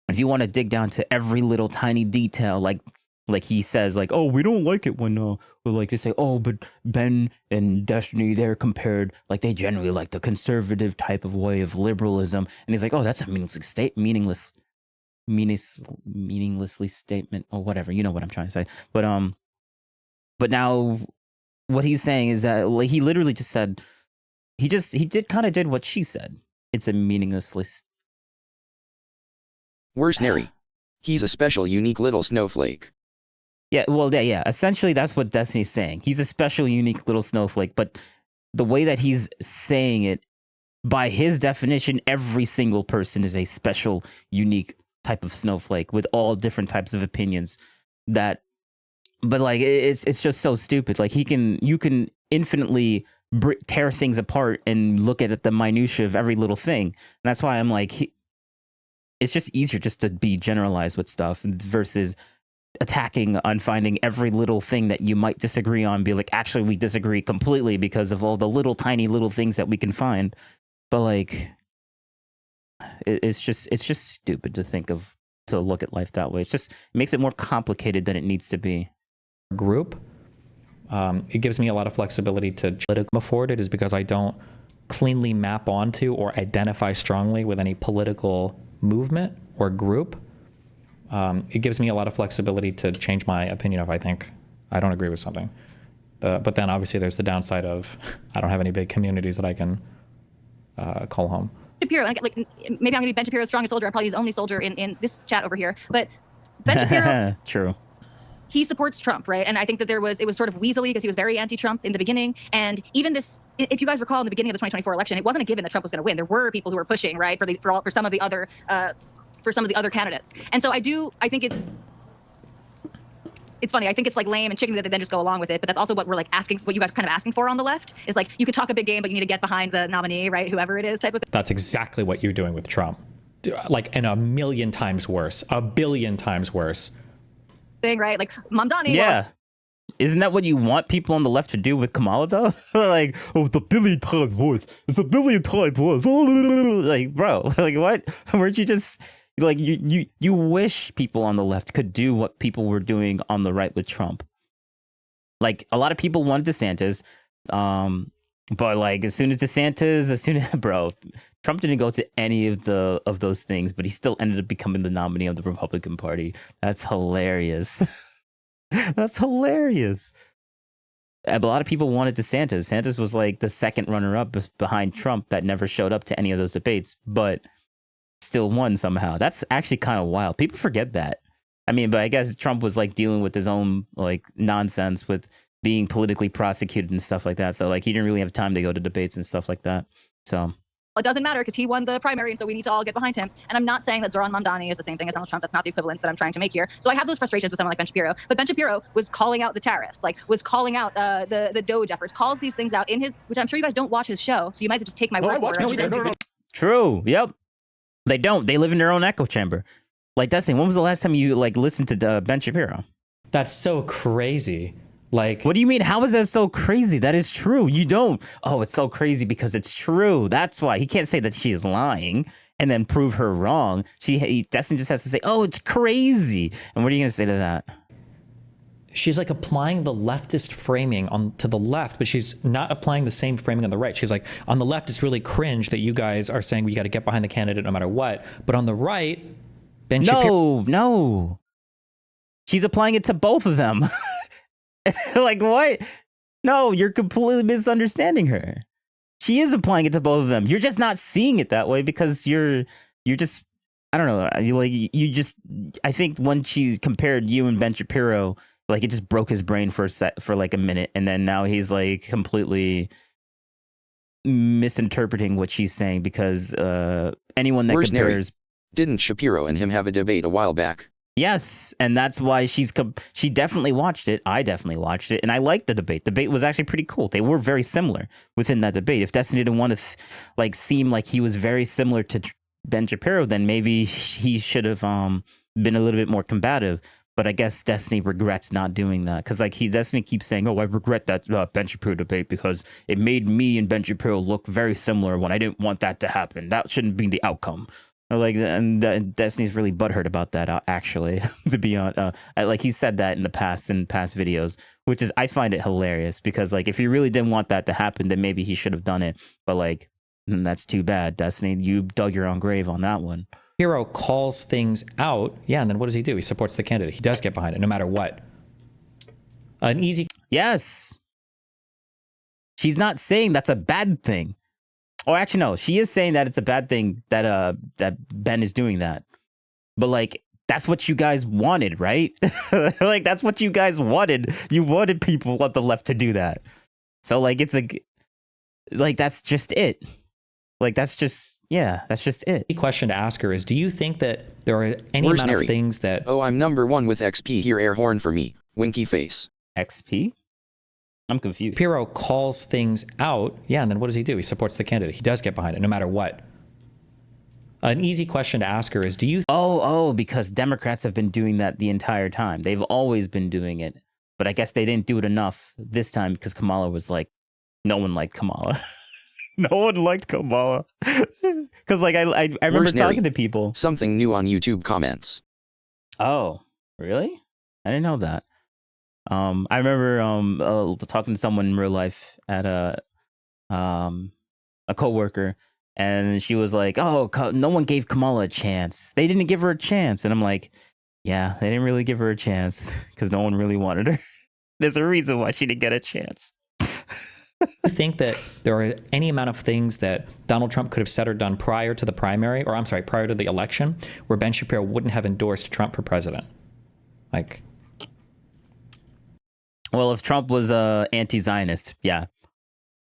If you want to dig down to every little tiny detail, like he says, like, oh, we don't like it when like they say, oh, but Ben and Destiny, they're compared, like they generally like the conservative type of way of liberalism, and he's like, oh, that's a meaninglessly statement or whatever, you know what I'm trying to say. But now what he's saying is that, like, he literally just said he did what she said. It's a meaninglessly. Where's Neri? He's a special, unique little snowflake. Yeah, well, yeah. Essentially, that's what Destiny's saying. He's a special, unique little snowflake. But the way that he's saying it, by his definition, every single person is a special, unique type of snowflake with all different types of opinions. But like, it's just so stupid. Like, you can infinitely tear things apart and look at the minutia of every little thing. And that's why I'm like, it's just easier just to be generalized with stuff versus attacking on finding every little thing that you might disagree on, be like, actually, we disagree completely because of all the little tiny little things that we can find. But like, it's just stupid to look at life that way. It makes it more complicated than it needs to be. Group. It gives me a lot of flexibility to afford it is because I don't cleanly map onto or identify strongly with any political movement or group. It gives me a lot of flexibility to change my opinion if I think I don't agree with something. But then obviously there's the downside of I don't have any big communities that I can call home. Shapiro, like maybe I'm going to be Ben Shapiro's strongest soldier. I'm probably his only soldier in this chat over here. But Ben Shapiro, true. He supports Trump, right? And I think that it was sort of weaselly because he was very anti-Trump in the beginning. And even this, if you guys recall, in the beginning of the 2024 election, it wasn't a given that Trump was going to win. There were people who were pushing, right, for some of the other candidates. And so I think it's funny. I think it's like lame and chicken that they then just go along with it. But that's also what we're like asking, what you guys are kind of asking for on the left is like, you could talk a big game, but you need to get behind the nominee, right? Whoever it is type of thing. That's exactly what you're doing with Trump. Like, and a million times worse, a billion times worse. Thing, right? Like Mamdani. Yeah. Well, isn't that what you want people on the left to do with Kamala though? Like, oh, it's a billion times worse. It's a billion times worse. Like, bro, like what? Weren't you just like you wish people on the left could do what people were doing on the right with Trump? Like a lot of people wanted DeSantis, but like as soon as bro, Trump didn't go to any of those things, but he still ended up becoming the nominee of the Republican Party. That's hilarious. That's hilarious. A lot of people wanted DeSantis. DeSantis was like the second runner-up behind Trump that never showed up to any of those debates, but still won somehow. That's actually kind of wild. People forget that. I mean, but I guess Trump was like dealing with his own like nonsense with being politically prosecuted and stuff like that. So like he didn't really have time to go to debates and stuff like that. So it doesn't matter because he won the primary, and so we need to all get behind him. And I'm not saying that Zoran Mamdani is the same thing as Donald Trump. That's not the equivalence that I'm trying to make here. So I have those frustrations with someone like Ben Shapiro. But Ben Shapiro was calling out the tariffs, like was calling out the Doge efforts, calls these things out in his, which I'm sure you guys don't watch his show, so you might as well just take my word for it. True. Yep. They don't. They live in their own echo chamber. Like Destiny, when was the last time you like listened to Ben Shapiro? That's so crazy. Like, what do you mean? How is that so crazy? That is true. You don't. Oh, it's so crazy because it's true. That's why he can't say that she is lying and then prove her wrong. Destiny just has to say, "Oh, it's crazy." And what are you going to say to that? She's like applying the leftist framing to the left, but she's not applying the same framing on the right. She's like, on the left, it's really cringe that you guys are saying we got to get behind the candidate no matter what. But on the right, Ben Shapiro. No. She's applying it to both of them. Like, what? No, you're completely misunderstanding her. She is applying it to both of them. You're just not seeing it that way because you're just, I don't know. I think when she compared you and Ben Shapiro, like it just broke his brain for like a minute. And then now he's like completely misinterpreting what she's saying because anyone that Where's compares. Didn't Shapiro and him have a debate a while back? Yes, and that's why she definitely watched it. I definitely watched it, and I liked the debate. The debate was actually pretty cool. They were very similar within that debate. If Destiny didn't want to seem like he was very similar to Ben Shapiro, then maybe he should have been a little bit more combative. But I guess Destiny regrets not doing that because Destiny keeps saying, "Oh, I regret that Ben Shapiro debate because it made me and Ben Shapiro look very similar when I didn't want that to happen. That shouldn't be the outcome." And Destiny's really butthurt about that, actually, to be honest. He said that in past videos, which is, I find it hilarious because, if he really didn't want that to happen, then maybe he should have done it. But, that's too bad, Destiny. You dug your own grave on that one. Hero calls things out. Yeah, and then what does he do? He supports the candidate. He does get behind it, no matter what. An easy... Yes. She's not saying that's a bad thing. Oh, actually, no. She is saying that it's a bad thing that Ben is doing that. But that's what you guys wanted, right? That's what you guys wanted. You wanted people on the left to do that. So it's that's just it. That's just it. The question to ask her is, do you think that there are any Where's amount Neri? of things that... Oh, I'm #1 with XP here, air horn for me. Winky face. XP? I'm confused. Shapiro calls things out. Yeah, and then what does he do? He supports the candidate. He does get behind it, no matter what. An easy question to ask her is, do you... Because Democrats have been doing that the entire time. They've always been doing it. But I guess they didn't do it enough this time because Kamala was no one liked Kamala. No one liked Kamala. Because like I remember Mercenary. talking to people. Something new on YouTube comments. Oh, really? I didn't know that. I remember talking to someone in real life at a coworker, and she was like, "Oh, no one gave Kamala a chance. They didn't give her a chance." And I'm like, "Yeah, they didn't really give her a chance because no one really wanted her. There's a reason why she didn't get a chance." You think that there are any amount of things that Donald Trump could have said or done prior to the primary, or I'm sorry, prior to the election, where Ben Shapiro wouldn't have endorsed Trump for president? Like, well, if Trump was anti-Zionist, yeah,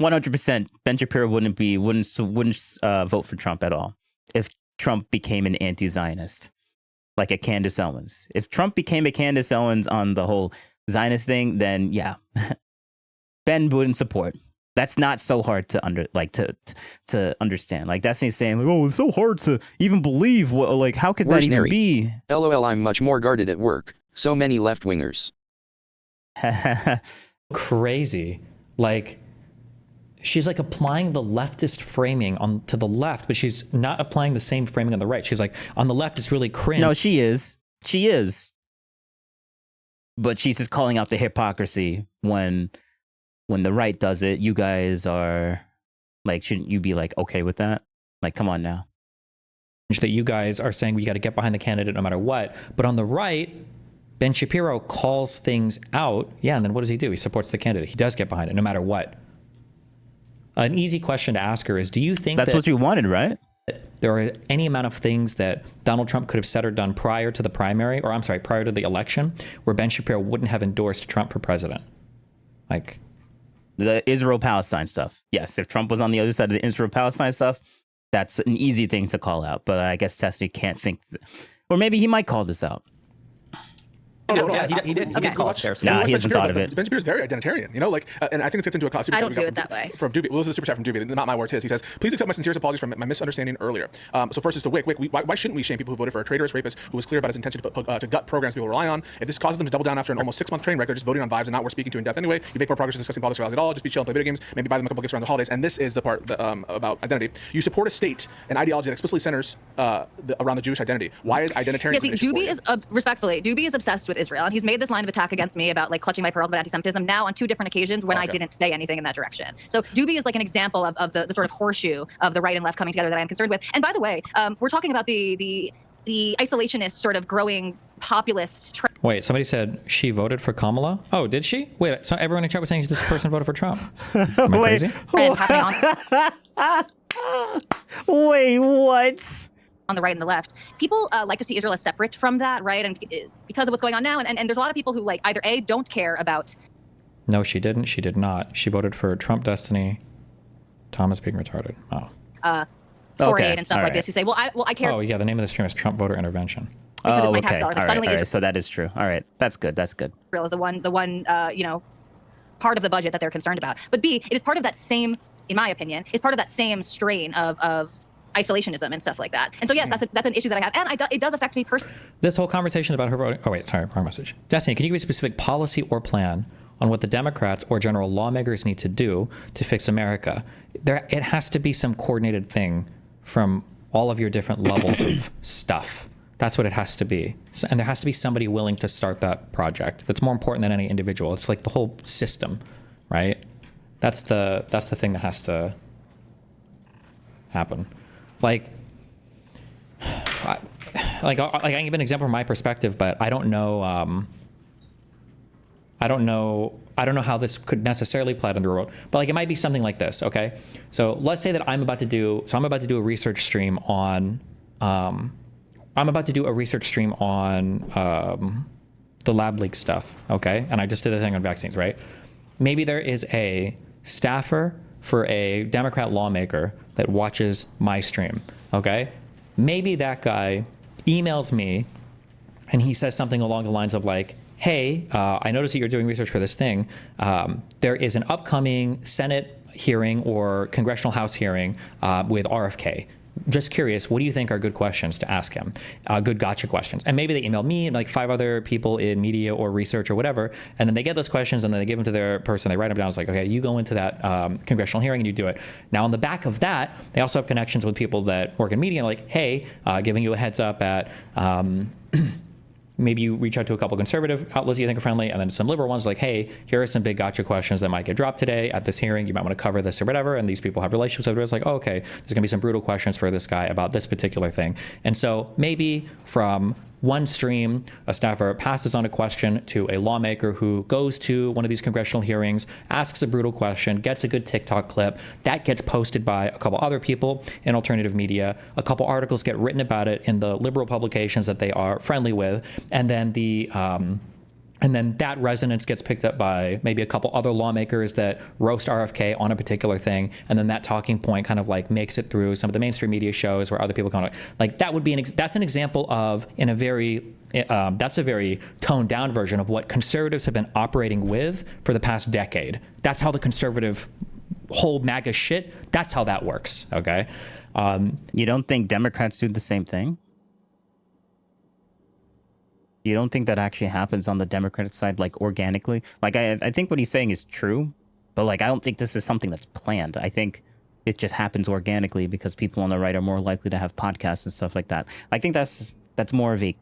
100%, Ben Shapiro wouldn't vote for Trump at all. If Trump became an anti-Zionist, like a Candace Owens, if Trump became a Candace Owens on the whole Zionist thing, then yeah. Ben wouldn't support. That's not so hard to understand. Like Destiny's saying, like, oh, it's so hard to even believe. What, like, how could that even be? LOL, I'm much more guarded at work. So many left-wingers. Crazy. Like, she's like applying the leftist framing to the left, but she's not applying the same framing on the right. She's like, on the left, it's really cringe. No, she is. She is. But she's just calling out the hypocrisy when the right does it. You guys are like, shouldn't you be like okay with that? Like, come on now. That you guys are saying we got to get behind the candidate no matter what. But on the right, Ben Shapiro calls things out. Yeah, and then what does he do? He supports the candidate. He does get behind it no matter what. An easy question to ask her is, do you think that's what you wanted, right? There are any amount of things that Donald Trump could have said or done prior to the primary, or I'm sorry, prior to the election, where Ben Shapiro wouldn't have endorsed Trump for president? Like, the Israel-Palestine stuff. Yes, if Trump was on the other side of the Israel-Palestine stuff, that's an easy thing to call out. But I guess Testy can't think, or maybe he might call this out. He did call it there. Nah, he hasn't thought of it. Ben Shapiro's very identitarian, you know, like, and I think it gets into a super I don't chat view it that way. From Doobie. Well, this is a super chat from Doobie, not my words, his. He says, please accept my sincerest apologies for my misunderstanding earlier. So first is to Wick, why shouldn't we shame people who voted for a traitorous rapist who was clear about his intention to gut programs people rely on? If this causes them to double down after an almost 6-month train wreck, they're just voting on vibes and not worth speaking to in depth anyway. You make more progress in discussing politics at all. Just be chill and play video games. Maybe buy them a couple gifts around the holidays. And this is the part about identity. You support a state and ideology that explicitly centers around the Jewish identity. Why is identitarianism? Yeah, see, Doobie is respectfully, Doobie is obsessed with Israel, and he's made this line of attack against me about like clutching my pearls about anti-Semitism now on 2 different occasions when I didn't say anything in that direction. So Doobie is like an example of the sort of horseshoe of the right and left coming together that I'm concerned with. And by the way, we're talking about the isolationist sort of growing populist trend. Wait, somebody said she voted for Kamala? Oh, did she? Wait, so everyone in chat was saying this person voted for Trump. Am I crazy? Wait, what? On the right and the left, people like to see Israel as separate from that, right? And because of what's going on now, and there's a lot of people who like either A, don't care about. No, she didn't. She did not. She voted for Trump Destiny. Thomas being retarded. Oh. 48 and stuff like this who say, well, I care. Oh yeah, the name of the stream is Trump Voter Intervention. Oh, okay. All right. So that is true. All right, that's good. That's good. Israel is the one part of the budget that they're concerned about. But B, it is part of that same, in my opinion, it's part of that same strain of isolationism and stuff like that. And so yes, that's an issue that I have, and it does affect me personally. This whole conversation about her voting. Oh wait, sorry, wrong message. Destiny, can you give a specific policy or plan on what the Democrats or general lawmakers need to do to fix America? It has to be some coordinated thing from all of your different levels of stuff. That's what it has to be. And there has to be somebody willing to start that project. That's more important than any individual. It's like the whole system, right? That's the thing that has happen. Like I can give an example from my perspective, but I don't know how this could necessarily play out in the real world. But like it might be something like this, okay? So let's say that I'm about to do a research stream on the lab leak stuff, okay? And I just did a thing on vaccines, right? Maybe there is a staffer for a Democrat lawmaker that watches my stream, okay? Maybe that guy emails me and he says something along the lines of like, hey, I noticed that you're doing research for this thing. There is an upcoming Senate hearing or Congressional House hearing with RFK. just curious, what do you think are good questions to ask him? Good gotcha questions. And maybe they email me and like 5 other people in media or research or whatever, and then they get those questions and then they give them to their person, they write them down. It's like, okay, you go into that congressional hearing and you do it. Now on the back of that, they also have connections with people that work in media, like, hey, giving you a heads up at maybe you reach out to a couple conservative outlets you think are friendly, and then some liberal ones like, hey, here are some big gotcha questions that might get dropped today at this hearing. You might want to cover this or whatever. And these people have relationships with it. It's like, oh, okay, there's going to be some brutal questions for this guy about this particular thing. And so maybe from one stream, a staffer passes on a question to a lawmaker who goes to one of these congressional hearings, asks a brutal question, gets a good TikTok clip. That gets posted by a couple other people in alternative media. A couple articles get written about it in the liberal publications that they are friendly with. And then that resonance gets picked up by maybe a couple other lawmakers that roast RFK on a particular thing. And then that talking point kind of like makes it through some of the mainstream media shows where other people kind of like, that would be that's an example of that's a very toned down version of what conservatives have been operating with for the past decade. That's how the conservative whole MAGA shit, that's how that works. Okay. You don't think Democrats do the same thing? You don't think that actually happens on the Democratic side, like organically? Like, I think what he's saying is true, but like, I don't think this is something that's planned. I think it just happens organically because people on the right are more likely to have podcasts and stuff like that. I think that's more of a,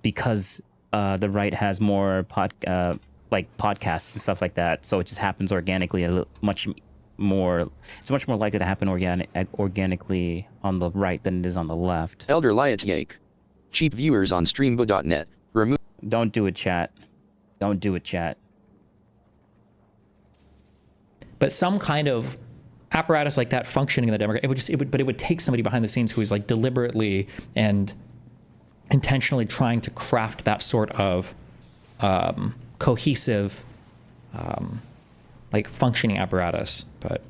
because the right has more podcasts and stuff like that. So it just happens organically it's much more likely to happen organically on the right than it is on the left. Elder Liat Yake. Cheap viewers on streambo.net. Remove. Don't do it, chat. Don't do it, chat. But some kind of apparatus like that functioning in the Democrat, it would take somebody behind the scenes who is like deliberately and intentionally trying to craft that sort of cohesive, like functioning apparatus. But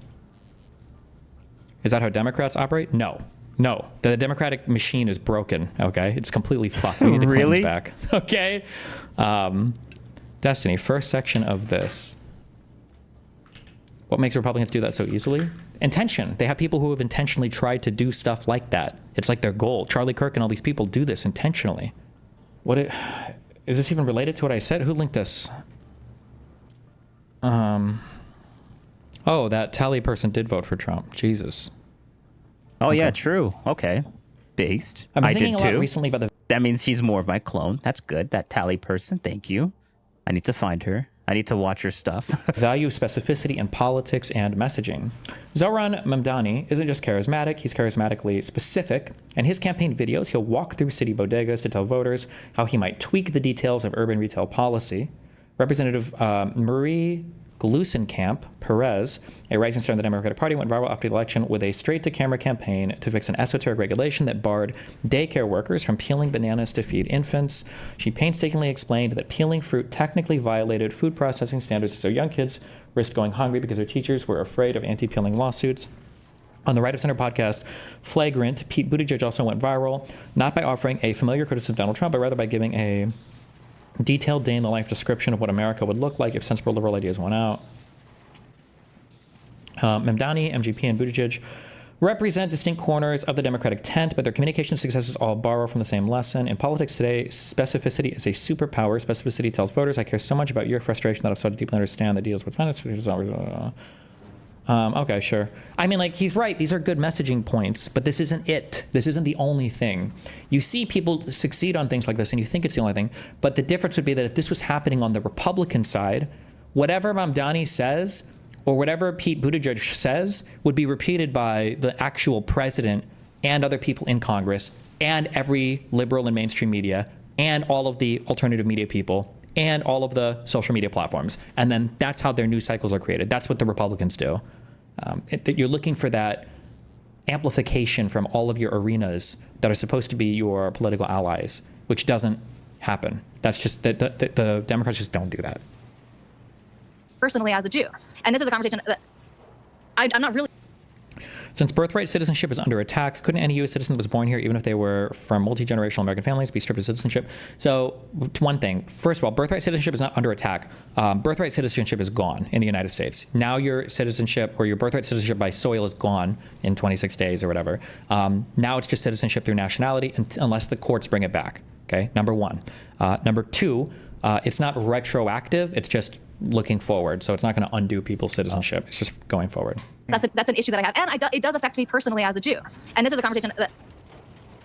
is that how Democrats operate? No. The Democratic machine is broken. Okay, it's completely fucked. We need the Clintons back. Okay, Destiny. First section of this. What makes Republicans do that so easily? Intention. They have people who have intentionally tried to do stuff like that. It's like their goal. Charlie Kirk and all these people do this intentionally. Is this even related to what I said? Who linked this? Oh, that tally person did vote for Trump. Jesus. Oh, okay. Yeah, true. Okay. Based. I've been thinking did a lot too. recently about the... That means she's more of my clone. That's good. That tally person. Thank you. I need to find her. I need to watch her stuff. Value specificity in politics and messaging. Zohran Mamdani isn't just charismatic, he's charismatically specific. In his campaign videos, he'll walk through city bodegas to tell voters how he might tweak the details of urban retail policy. Representative Marie Glusenkamp Perez, a rising star in the Democratic Party, went viral after the election with a straight-to-camera campaign to fix an esoteric regulation that barred daycare workers from peeling bananas to feed infants. She painstakingly explained that peeling fruit technically violated food processing standards, so young kids risked going hungry because their teachers were afraid of anti-peeling lawsuits. On the Right of Center podcast, Flagrant, Pete Buttigieg also went viral, not by offering a familiar criticism of Donald Trump, but rather by giving a detailed day-in-the-life description of what America would look like if sensible liberal ideas won out. Mamdani, MGP, and Buttigieg represent distinct corners of the Democratic tent, but their communication successes all borrow from the same lesson. In politics today, specificity is a superpower. Specificity tells voters, I care so much about your frustration that I've started to deeply understand the deals with finance. Okay, sure. I mean, like, he's right. These are good messaging points, but this isn't it. This isn't the only thing. You see people succeed on things like this, and you think it's the only thing. But the difference would be that if this was happening on the Republican side, whatever Mamdani says or whatever Pete Buttigieg says would be repeated by the actual president and other people in Congress and every liberal and mainstream media and all of the alternative media people and all of the social media platforms. And then that's how their news cycles are created. That's what the Republicans do. You're looking for that amplification from all of your arenas that are supposed to be your political allies, which doesn't happen. That's just the Democrats just don't do that. Personally, as a Jew, and this is a conversation that I'm not really. Since birthright citizenship is under attack, couldn't any U.S. citizen that was born here, even if they were from multi-generational American families, be stripped of citizenship? So, one thing. First of all, birthright citizenship is not under attack. Birthright citizenship is gone in the United States. Now your citizenship or your birthright citizenship by soil is gone in 26 days or whatever. Now it's just citizenship through nationality unless the courts bring it back. Okay, number one. Number two, it's not retroactive. It's just looking forward. So it's not going to undo people's citizenship. It's just going forward. That's an issue that I have. And it does affect me personally as a Jew. And this is a conversation that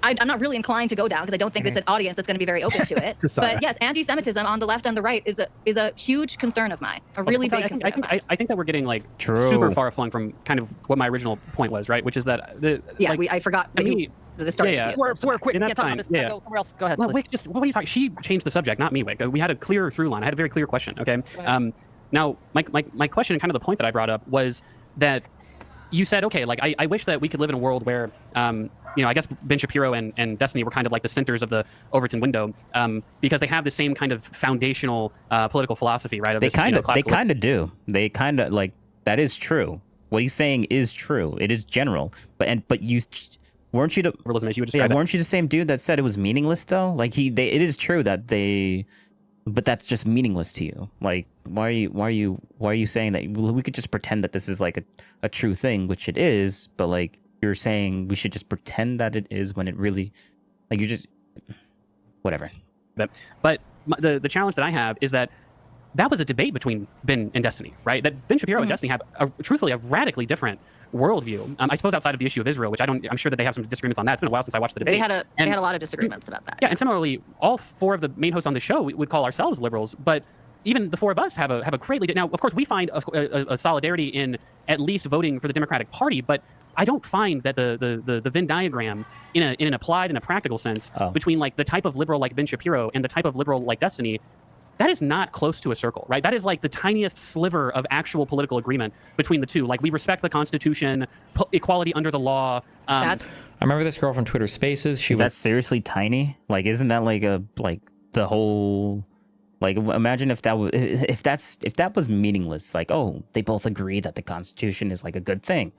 I'm not really inclined to go down because I don't think it's an audience that's going to be very open to it. But yes, anti-Semitism on the left and the right is a huge concern of mine, a really big concern of mine. I think that we're getting like super far flung from kind of what my original point was, right? Which is that I forgot. The start. We're quick. In We that can't talk time, about this. yeah. Go somewhere else. Go ahead. Well, please. Wick, what are you talking? She changed the subject, not me, Wick. We had a clear through line. I had a very clear question. Okay. Now, my question and kind of the point that I brought up was that you said, okay, like I wish that we could live in a world where, I guess Ben Shapiro and Destiny were kind of like the centers of the Overton window, because they have the same kind of foundational political philosophy, right? They kind of do. They kind of like that is true. What he's saying is true. It is general, but you. Weren't you weren't you the same dude that said it was meaningless though? Like it is true that but that's just meaningless to you. Like why are you saying that? Well, we could just pretend that this is like a true thing, which it is, but like you're saying we should just pretend that it is when it really, like you just whatever. But the challenge that I have is that was a debate between Ben and Destiny, right? That Ben Shapiro and Destiny have truthfully a radically different worldview. I suppose outside of the issue of Israel, which I'm sure that they have some disagreements on that. It's been a while since I watched the debate. They had a lot of disagreements about that. Yeah, and similarly, all four of the main hosts on the show we would call ourselves liberals, but even the four of us have a greatly now. Of course, we find a solidarity in at least voting for the Democratic Party, but I don't find that the Venn diagram in an applied and a practical sense between like the type of liberal like Ben Shapiro and the type of liberal like Destiny. That is not close to a circle, right? That is like the tiniest sliver of actual political agreement between the two. Like we respect the Constitution, equality under the law. I remember this girl from Twitter Spaces. Is that seriously tiny? Like, isn't that like the whole? Like, imagine if that was meaningless. Like, oh, they both agree that the Constitution is like a good thing.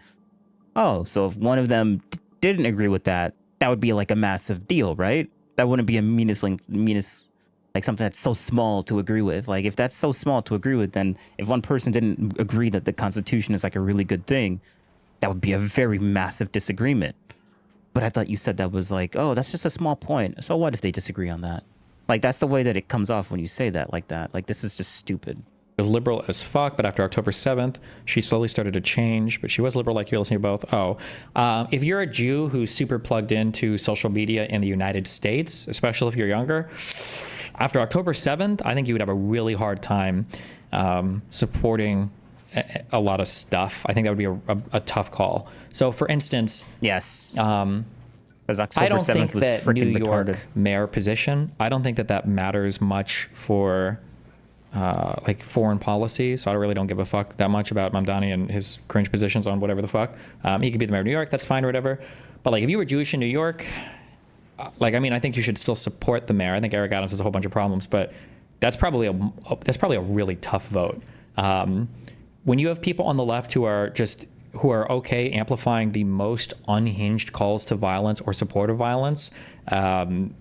Oh, so if one of them didn't agree with that, that would be like a massive deal, right? That wouldn't be a meanest. Like something that's so small to agree with. Like if that's so small to agree with, then if one person didn't agree that the Constitution is like a really good thing, that would be a very massive disagreement. But I thought you said that was like, oh, that's just a small point. So what if they disagree on that? Like that's the way that it comes off when you say that like that. Like this is just stupid. Was liberal as fuck, but after October 7th, she slowly started to change, but she was liberal like you, listening to both. If you're a Jew who's super plugged into social media in the United States, especially if you're younger, after October 7th, I think you would have a really hard time supporting a lot of stuff. I think that would be a tough call. So for instance, yes, I don't think that New York mayor position, I don't think that matters much for like foreign policy, so I really don't give a fuck that much about Mamdani and his cringe positions on whatever the fuck. He could be the mayor of New York, that's fine or whatever. But like if you were Jewish in New York, I think you should still support the mayor. I think Eric Adams has a whole bunch of problems, but that's probably a really tough vote. When you have people on the left who are okay amplifying the most unhinged calls to violence or support of violence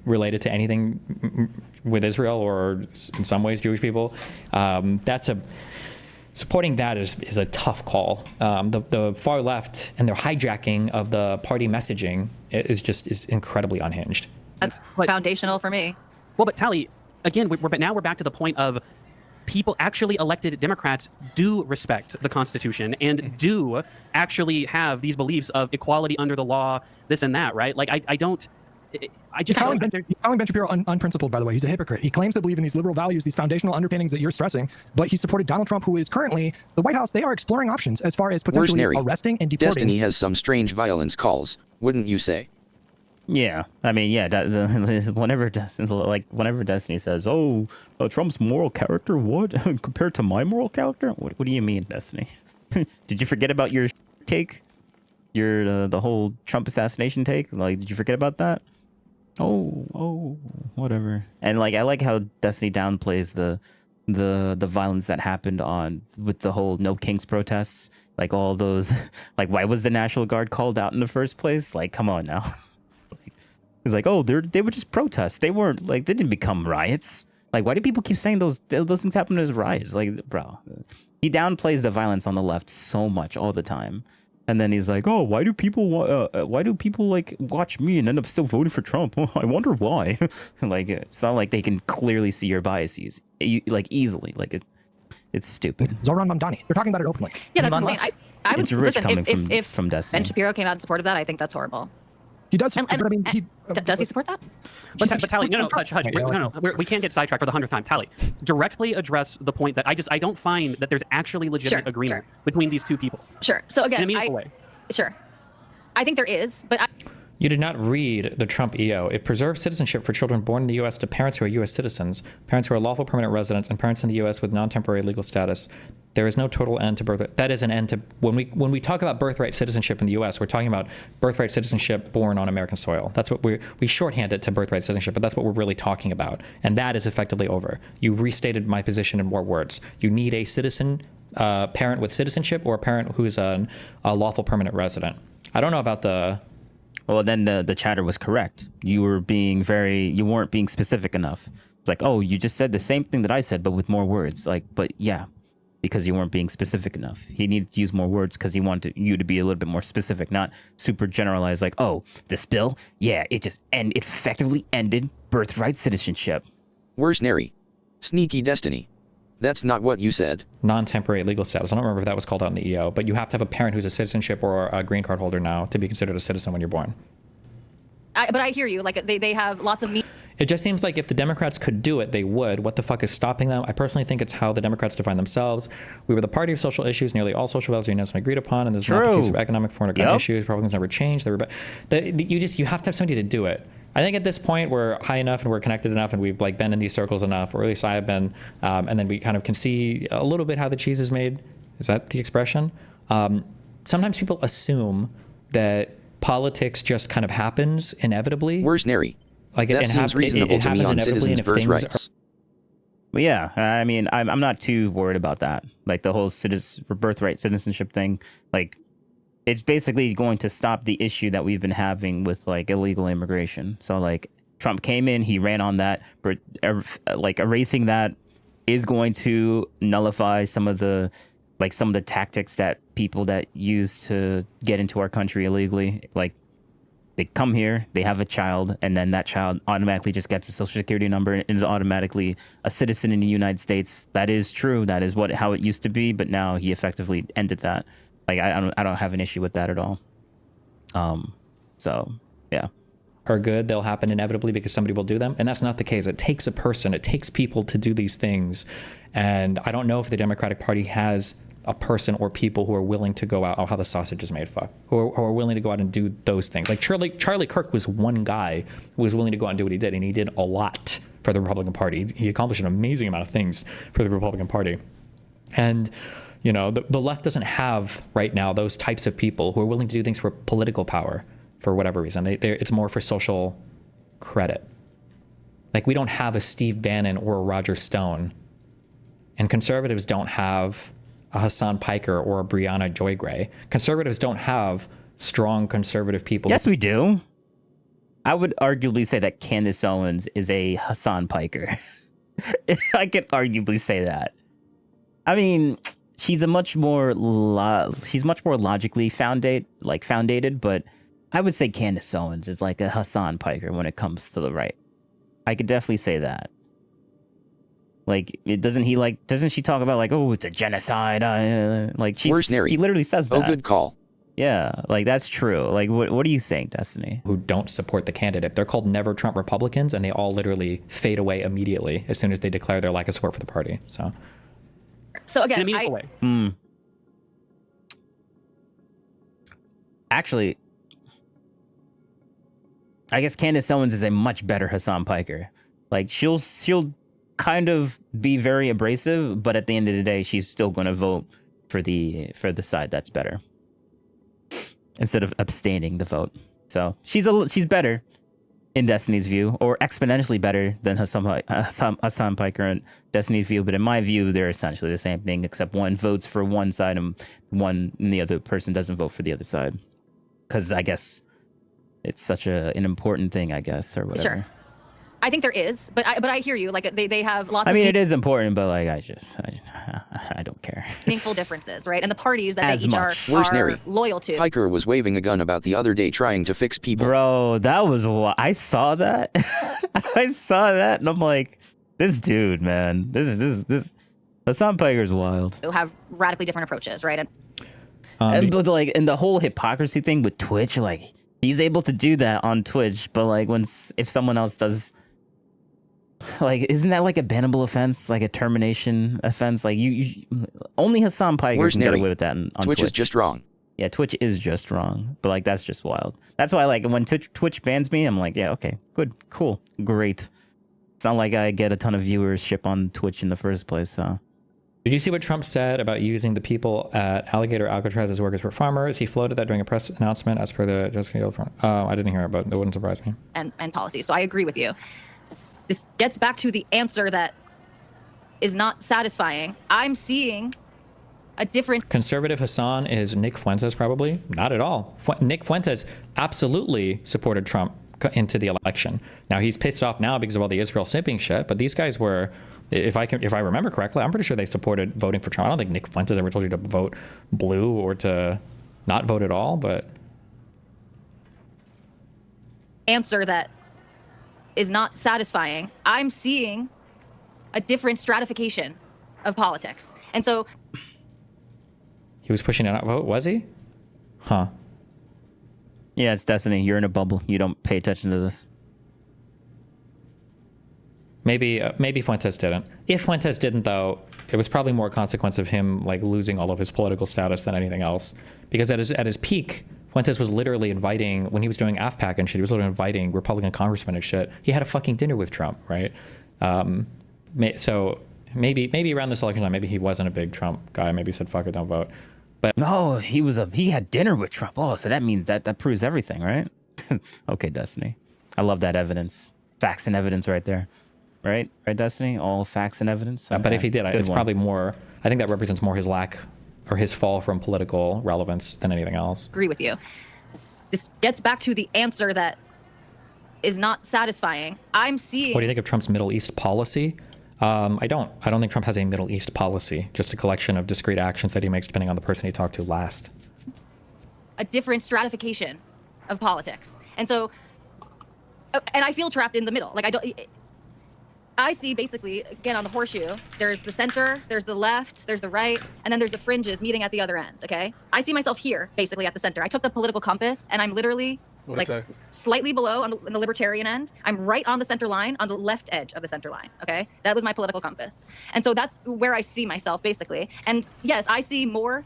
related to anything with Israel or in some ways Jewish people, supporting that is a tough call. The far left and their hijacking of the party messaging is incredibly unhinged. That's foundational for me. Well, but Tally, again, we're back to the point of people, actually elected Democrats, do respect the Constitution and do actually have these beliefs of equality under the law, this and that, right? Like He's calling Ben Shapiro unprincipled, by the way. He's a hypocrite. He claims to believe in these liberal values, these foundational underpinnings that you're stressing, but he supported Donald Trump, who is currently, the White House, they are exploring options as far as potentially arresting and deporting. Destiny has some strange violence calls, wouldn't you say? Yeah, I mean, yeah. Whenever Destiny says, "Oh, Trump's moral character, what compared to my moral character?" What do you mean, Destiny? Did you forget about your take? The whole Trump assassination take? Like, did you forget about that? Oh, whatever. And like, I like how Destiny downplays the violence that happened with the whole No Kings protests, like all those, like why was the National Guard called out in the first place? Like, come on now. It's like, oh, they were just protests. They weren't like, they didn't become riots. Like, why do people keep saying those things happen as riots? Like, bro, he downplays the violence on the left so much all the time. And then he's like, oh, why do people like watch me and end up still voting for Trump? I wonder why. Like, it's not like they can clearly see your biases like easily. Like it's stupid. Zoran Mamdani. They're talking about it openly. Yeah, that's insane. I would listen if from Destiny. Ben Shapiro came out in support of that. I think that's horrible. He does, but I mean, does he support that? But Tally, no, Hutch, we can't get sidetracked for the 100th time. Tally, directly address the point that I don't find that there's actually legitimate agreement between these two people. Sure. So again, in a meaningful way. Sure. I think there is, but You did not read the Trump EO. It preserves citizenship for children born in the U.S. to parents who are U.S. citizens, parents who are lawful permanent residents, and parents in the U.S. with non-temporary legal status. There is no total end to birthright. That is an end to when we talk about birthright citizenship in the U.S. We're talking about birthright citizenship born on American soil. That's what we shorthand it to birthright citizenship, but that's what we're really talking about, and that is effectively over. You've restated my position in more words. You need a citizen parent with citizenship or a parent who is a lawful permanent resident. I don't know about the. Well, then the chatter was correct. You weren't being specific enough. It's like, oh, you just said the same thing that I said, but with more words. Like, but yeah, because you weren't being specific enough. He needed to use more words because he wanted you to be a little bit more specific, not super generalized. Like, oh, this bill, yeah, it effectively ended birthright citizenship. Worse, Nary. Sneaky Destiny. That's not what you said. Non-temporary legal status. I don't remember if that was called out in the EO, but you have to have a parent who's a citizenship or a green card holder now to be considered a citizen when you're born. But I hear you. Like they have lots of. It just seems like if the Democrats could do it, they would. What the fuck is stopping them? I personally think it's how the Democrats define themselves. We were the party of social issues. Nearly all social values are unanimously agreed upon, and this is not the case of economic, foreign, or gun issues. Republicans never changed. You have to have somebody to do it. I think at this point we're high enough and we're connected enough and we've like been in these circles enough, or at least I have been, and then we kind of can see a little bit how the cheese is made. Is that the expression? Sometimes people assume that politics just kind of happens inevitably. Where's Nary? Like that seems reasonable to me on citizens' birthrights. Well, yeah, I mean, I'm not too worried about that. Like the whole birthright citizenship thing, like it's basically going to stop the issue that we've been having with like illegal immigration. So like Trump came in, he ran on that, but like erasing that is going to nullify some of the tactics that people that use to get into our country illegally. Like they come here, they have a child, and then that child automatically just gets a social security number and is automatically a citizen in the United States. That is true. That is how it used to be, but now he effectively ended that. Like I don't have an issue with that at all. So yeah. Are good, they'll happen inevitably because somebody will do them, and that's not the case. It takes a person, it takes people to do these things, and I don't know if the Democratic Party has a person or people who are willing to go out, oh, how the sausage is made, who are willing to go out and do those things. Like Charlie Kirk was one guy who was willing to go out and do what he did, and he did a lot for the Republican Party. He accomplished an amazing amount of things for the Republican Party. And you know, the left doesn't have right now those types of people who are willing to do things for political power for whatever reason. It's more for social credit. Like we don't have a Steve Bannon or a Roger Stone, and conservatives don't have a Hassan Piker or a Breonna Joy Gray. Conservatives don't have strong conservative people. Yes, we do. I would arguably say that Candace Owens is a Hassan Piker. I could arguably say that. I mean, she's much more logically founded, but I would say Candace Owens is like a Hassan Piker when it comes to the right. I could definitely say that. Like, doesn't she talk about like, oh, it's a genocide? Like she literally says that. Oh, good call. Yeah, like that's true. Like, what are you saying, Destiny? Who don't support the candidate? They're called Never Trump Republicans, and they all literally fade away immediately as soon as they declare their lack of support for the party. So again, in a meaningful way. Actually, I guess Candace Owens is a much better Hassan Piker. Like she'll kind of be very abrasive, but at the end of the day, she's still going to vote for the side that's better instead of abstaining the vote. So she's better. in Destiny's view, or exponentially better than Hassan Piker and Destiny's view. But in my view, they're essentially the same thing, except one votes for one side and the other person doesn't vote for the other side. Because I guess it's such an important thing, I guess, or whatever. Sure. I think there is, but I hear you. Like they have lots. I mean, it is important, but like I don't care. Meaningful differences, right? And the parties that they each are loyal to. Piker was waving a gun about the other day trying to fix people. Bro, that was I saw that. I saw that, and I'm like, this dude, man, this Hassan Piker's wild. Who have radically different approaches, right? But like, and the whole hypocrisy thing with Twitch, like he's able to do that on Twitch, but like if someone else does. Like, isn't that like a bannable offense, like a termination offense? Like, you only Hassan Piker can get away with that on Twitch. Twitch is just wrong. Yeah, Twitch is just wrong, but like that's just wild. That's why, like, when Twitch bans me, I'm like, yeah, okay, good, cool, great. It's not like I get a ton of viewership on Twitch in the first place. So, did you see what Trump said about using the people at Alligator Alcatraz as workers for farmers? He floated that during a press announcement, as per the Jessica Hill front. I didn't hear it, but it wouldn't surprise me. And policy. So I agree with you. This gets back to the answer that is not satisfying. I'm seeing a different... Conservative Hassan is Nick Fuentes, probably? Not at all. Nick Fuentes absolutely supported Trump into the election. Now, he's pissed off now because of all the Israel simping shit, but these guys were, if I remember correctly, I'm pretty sure they supported voting for Trump. I don't think Nick Fuentes ever told you to vote blue or to not vote at all, but... Answer that is not satisfying. I'm seeing a different stratification of politics. And so... He was pushing a not vote, was he? Huh. Yeah, it's Destiny. You're in a bubble. You don't pay attention to this. Maybe Fuentes didn't. If Fuentes didn't, though, it was probably more a consequence of him like losing all of his political status than anything else. Because at his peak, Fuentes was literally inviting, when he was doing AFPAC and shit, he was literally inviting Republican congressmen and shit. He had a fucking dinner with Trump, right? So maybe around this election time, maybe he wasn't a big Trump guy. Maybe he said, fuck it, don't vote. But no, he had dinner with Trump. Oh, so that means that proves everything, right? Okay, Destiny. I love that evidence. Facts and evidence right there. Right, Destiny? All facts and evidence? Okay. But if he did, it's probably more, I think that represents more his lack or his fall from political relevance than anything else. Agree with you. This gets back to the answer that is not satisfying. I'm seeing... What do you think of Trump's Middle East policy? I don't think Trump has a Middle East policy, just a collection of discrete actions that he makes depending on the person he talked to last. A different stratification of politics. And so, and I feel trapped in the middle. Like I see basically, again, on the horseshoe, there's the center, there's the left, there's the right, and then there's the fringes meeting at the other end, okay? I see myself here, basically at the center. I took the political compass, and I'm literally slightly below on the libertarian end. I'm right on the center line, on the left edge of the center line, okay? That was my political compass. And so that's where I see myself, basically. And yes, I see more...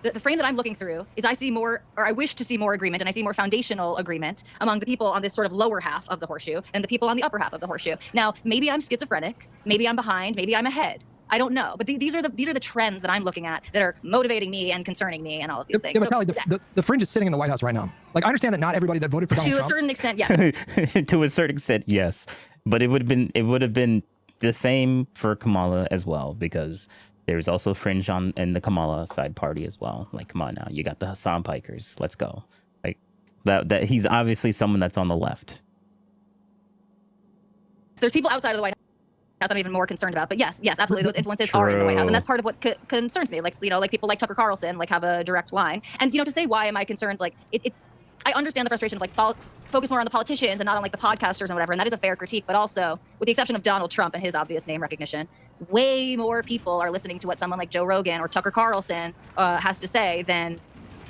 The frame that I'm looking through is I see more, or I wish to see more agreement, and I see more foundational agreement among the people on this sort of lower half of the horseshoe and the people on the upper half of the horseshoe. Now, maybe I'm schizophrenic, maybe I'm behind, maybe I'm ahead. I don't know, but these are the trends that I'm looking at that are motivating me and concerning me and all of these things. Yeah, but Callie, the fringe is sitting in the White House right now. Like, I understand that not everybody that voted for Donald Trump... To a certain extent, yes. To a certain extent, yes. But it would have been the same for Kamala as well, because there's also fringe in the Kamala side party as well. Like, come on now, you got the Hassan Pikers. Let's go. Like that he's obviously someone that's on the left. There's people outside of the White House I'm even more concerned about. But yes, absolutely, those influences are in the White House, and that's part of what concerns me. Like, like people like Tucker Carlson, like have a direct line. And to say why am I concerned? Like it's I understand the frustration of like focus more on the politicians and not on like the podcasters and whatever, and that is a fair critique. But also, with the exception of Donald Trump and his obvious name recognition, way more people are listening to what someone like Joe Rogan or Tucker Carlson has to say than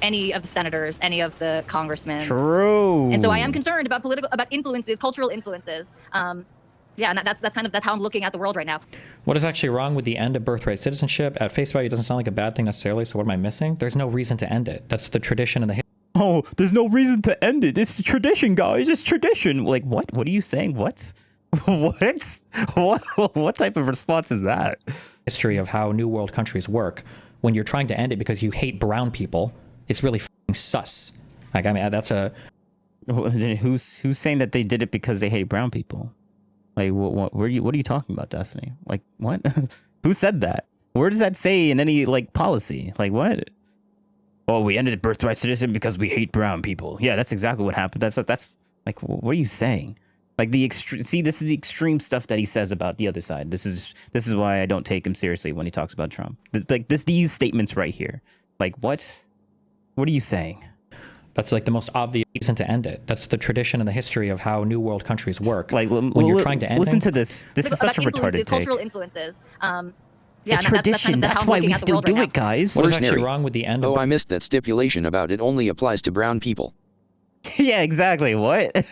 any of the senators, any of the congressmen. True. And so I am concerned about influences, cultural influences. Yeah, and that's how I'm looking at the world right now. What is actually wrong with the end of birthright citizenship? At face value, it doesn't sound like a bad thing necessarily. So what am I missing? There's no reason to end it. That's the tradition and the Oh, there's no reason to end it. It's tradition, guys. It's tradition. Like, what? What are you saying? What? What type of response is that? History of how New World countries work. When you're trying to end it because you hate brown people, it's really f***ing sus. Like, I mean, that's a... Who's saying that they did it because they hate brown people? Like, what are you talking about, Destiny? Like, what? Who said that? Where does that say in any like policy? Like, what? Oh, we ended birthright citizenship because we hate brown people. Yeah, that's exactly what happened. That's like, what are you saying? Like the extreme. See, this is the extreme stuff that he says about the other side. This is why I don't take him seriously when he talks about Trump. Like these statements right here. Like, what? What are you saying? That's like the most obvious reason to end it. That's the tradition and the history of how New World countries work. Like when you're trying to end listen to this. This is such a retarded take. Cultural influences. Yeah, it's tradition. That's why we still do it, guys. What is actually wrong with the end? Oh, I missed that stipulation about it only applies to brown people. Yeah, exactly. What?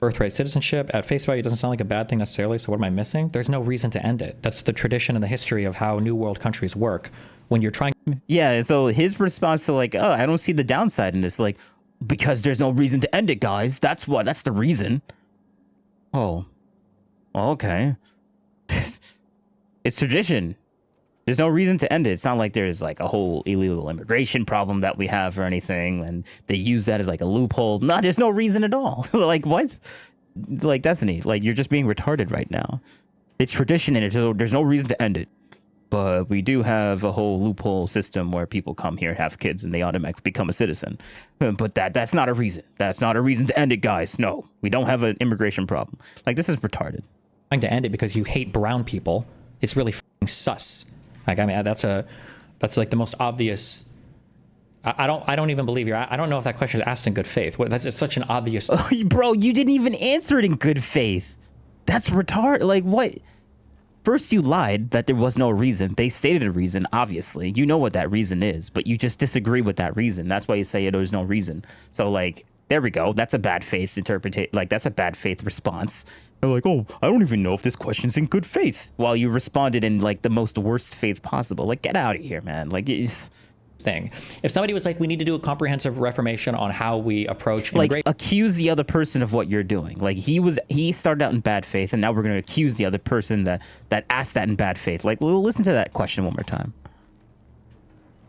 Birthright citizenship at face value doesn't sound like a bad thing necessarily. So what am I missing? There's no reason to end it. That's the tradition and the history of how New World countries work. When you're trying. Yeah. So his response to like, oh, I don't see the downside in this. Like, because there's no reason to end it, guys. That's the reason. Oh, okay. It's tradition. There's no reason to end it. It's not like there's like a whole illegal immigration problem that we have or anything, and they use that as like a loophole. No, there's no reason at all. Like, what? Like, Destiny, like, you're just being retarded right now. It's tradition in it, so there's no reason to end it. But we do have a whole loophole system where people come here, have kids, and they automatically become a citizen. But that's not a reason. That's not a reason to end it, guys. No, we don't have an immigration problem. Like, this is retarded. Trying to end it because you hate brown people. It's really f***ing sus. Like, I mean, that's like the most obvious. I don't even believe I don't know if that question is asked in good faith. That's such an obvious. Oh, bro, you didn't even answer it in good faith. That's retarded. Like, what? First, you lied that there was no reason. They stated a reason, obviously. You know what that reason is, but you just disagree with that reason. That's why you say there's no reason. So, like, there we go. That's a bad faith interpretation. Like, that's a bad faith response. They're like, oh, I don't even know if this question's in good faith. While you responded in, like, the most worst faith possible. Like, get out of here, man. Like, thing. If somebody was like, we need to do a comprehensive reformation on how we approach immigration. Like, accuse the other person of what you're doing. Like, he started out in bad faith, and now we're going to accuse the other person that asked that in bad faith. Like, we'll listen to that question one more time.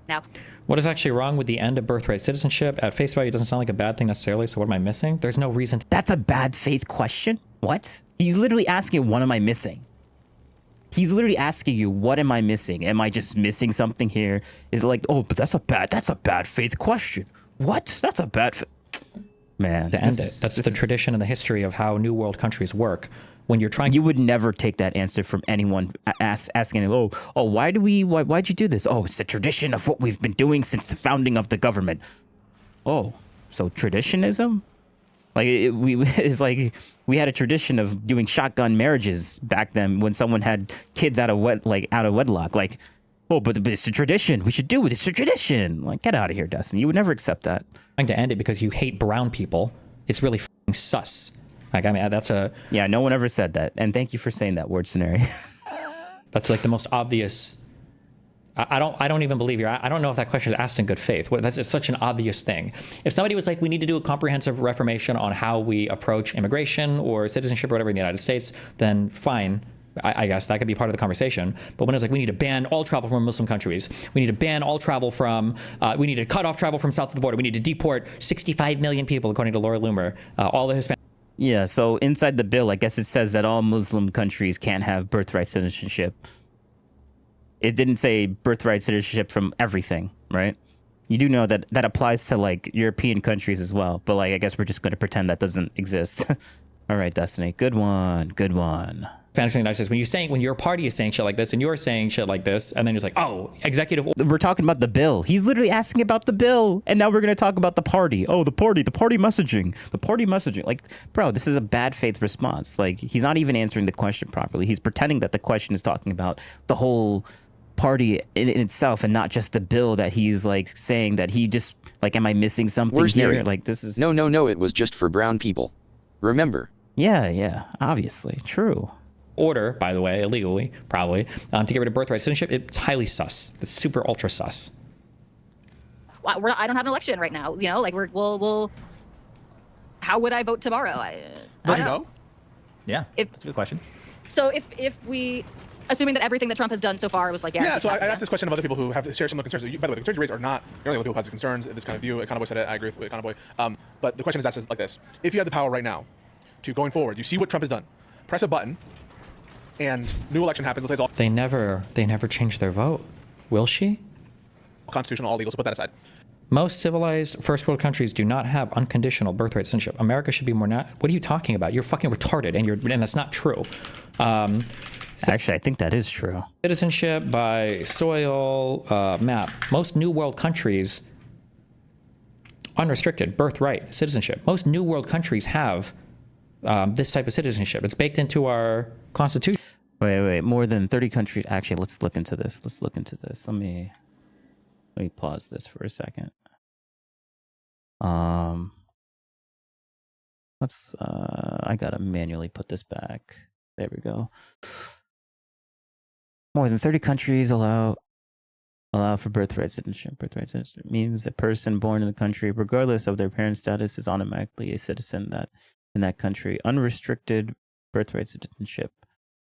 Now, what is actually wrong with the end of birthright citizenship? At face value, it doesn't sound like a bad thing necessarily. So what am I missing? There's no reason. That's a bad faith question? What? He's literally asking, what am I missing? He's literally asking you, what am I missing? Am I just missing something here? Is it like, oh, but that's a bad faith question. What? That's a bad man. To end it. That's the tradition and the history of how New World countries work. When you're trying, you would never take that answer from anyone asking, why'd you do this? Oh, it's the tradition of what we've been doing since the founding of the government. Oh, so traditionism? Like it's like we had a tradition of doing shotgun marriages back then when someone had kids out of wedlock. Like, oh, but it's a tradition. We should do it. It's a tradition. Like, get out of here, Dustin. You would never accept that. Trying to end it because you hate brown people. It's really f***ing sus. Like, I mean, yeah. No one ever said that, and thank you for saying that word scenario. That's like the most obvious. I don't even believe I don't know if that question is asked in good faith. It's such an obvious thing. If somebody was like, we need to do a comprehensive reformation on how we approach immigration or citizenship or whatever in the United States, then fine. I guess that could be part of the conversation. But when it's like, we need to ban all travel from Muslim countries, we need to ban all travel from, we need to cut off travel from south of the border, we need to deport 65 million people, according to Laura Loomer, all the Hispanic. Yeah, so inside the bill, I guess it says that all Muslim countries can't have birthright citizenship. It didn't say birthright citizenship from everything, right? You do know that that applies to, like, European countries as well. But, like, I guess we're just going to pretend that doesn't exist. All right, Destiny. Good one. Good one. When your party is saying shit like this and you're saying shit like this, and then it's like, oh, executive order. We're talking about the bill. He's literally asking about the bill. And now we're going to talk about the party. Oh, the party messaging. The party messaging. Like, bro, this is a bad faith response. Like, he's not even answering the question properly. He's pretending that the question is talking about the whole party in itself and not just the bill that he's like saying that he just like, am I missing something Where's here? Neri? Like, this is no, it was just for brown people. Remember? Yeah, obviously. True. Order, by the way, illegally, probably, to get rid of birthright citizenship, it's highly sus. It's super ultra sus. I don't have an election right now. You know, like we'll how would I vote tomorrow? Don't you know? Yeah, that's a good question. So if we, assuming that everything that Trump has done so far was like, yeah. So I asked this question of other people who have shared similar concerns. By the way, the concerns you raised are not the only people who has concerns, this kind of view. Econoboy said it. I agree with Econoboy. But the question is asked like this: if you had the power right now to going forward, you see what Trump has done, press a button, and new election happens. Let's say it's all They never change their vote. Will she? constitutional, all legal. So put that aside. Most civilized first world countries do not have unconditional birthright citizenship. America should be more what are you talking about? You're fucking retarded, and that's not true. Actually, I think that is true. Citizenship by soil map. Most New World countries, unrestricted birthright citizenship. Most New World countries have this type of citizenship. It's baked into our constitution. Wait. More than 30 countries. Actually, let's look into this. Let me pause this for a second. I gotta manually put this back. There we go. More than 30 countries allow for birthright citizenship. Birthright citizenship means a person born in the country, regardless of their parents' status, is automatically a citizen in that country. Unrestricted birthright citizenship.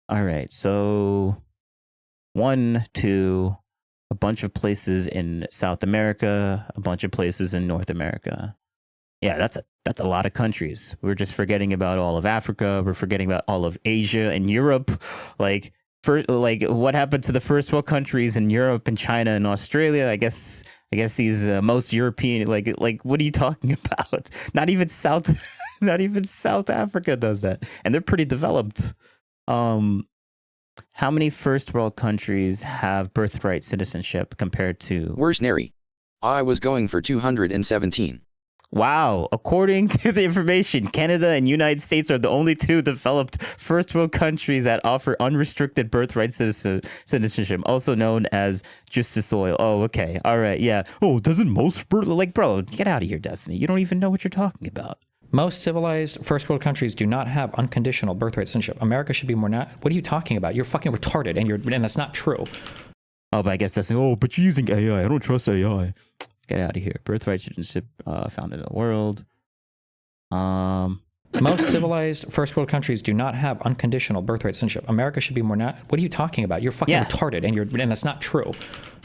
All right, so 1, 2, a bunch of places in South America, a bunch of places in North America. Yeah, that's a lot of countries. We're just forgetting about all of Africa. We're forgetting about all of Asia and Europe. Like what happened to the first world countries in Europe and China and Australia? I guess these most European like what are you talking about? Not even South Africa does that, and they're pretty developed. How many first world countries have birthright citizenship compared to? Where's Neri? I was going for 217. Wow. According to the information, Canada and United States are the only 2 developed first world countries that offer unrestricted birthright citizenship, also known as just the soil. Oh, okay. All right. Yeah. Oh, doesn't most bro, get out of here, Destiny. You don't even know what you're talking about. Most civilized first world countries do not have unconditional birthright citizenship. America should be more what are you talking about? You're fucking retarded, and that's not true. Oh, but I guess that's but you're using AI. I don't trust AI. Get out of here. Birthright citizenship found in the world. Most civilized first world countries do not have unconditional birthright citizenship. America should be more what are you talking about? You're fucking retarded, and that's not true.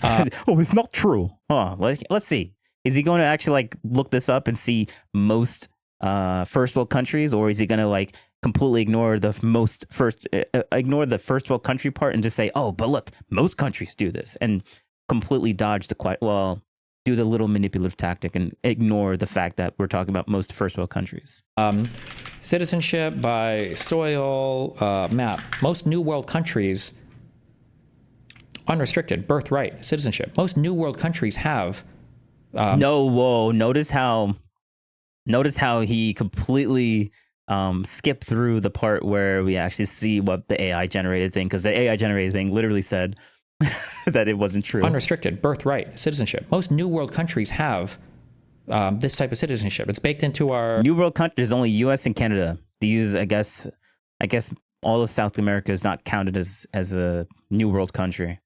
It's not true. Let's see. Is he going to actually look this up and see most first world countries, or is he going to completely ignore the first world country part and just say, oh, but look, most countries do this, and completely dodge do the little manipulative tactic and ignore the fact that we're talking about most first world countries? Citizenship by soil map. Most New World countries, unrestricted birthright citizenship. Most New World countries have. Notice how he completely skipped through the part where we actually see what the AI generated thing, because the AI generated thing literally said that it wasn't true. Unrestricted birthright citizenship. Most New World countries have this type of citizenship. It's baked into our New World countries. Only U.S. and Canada. These, I guess, all of South America is not counted as a New World country.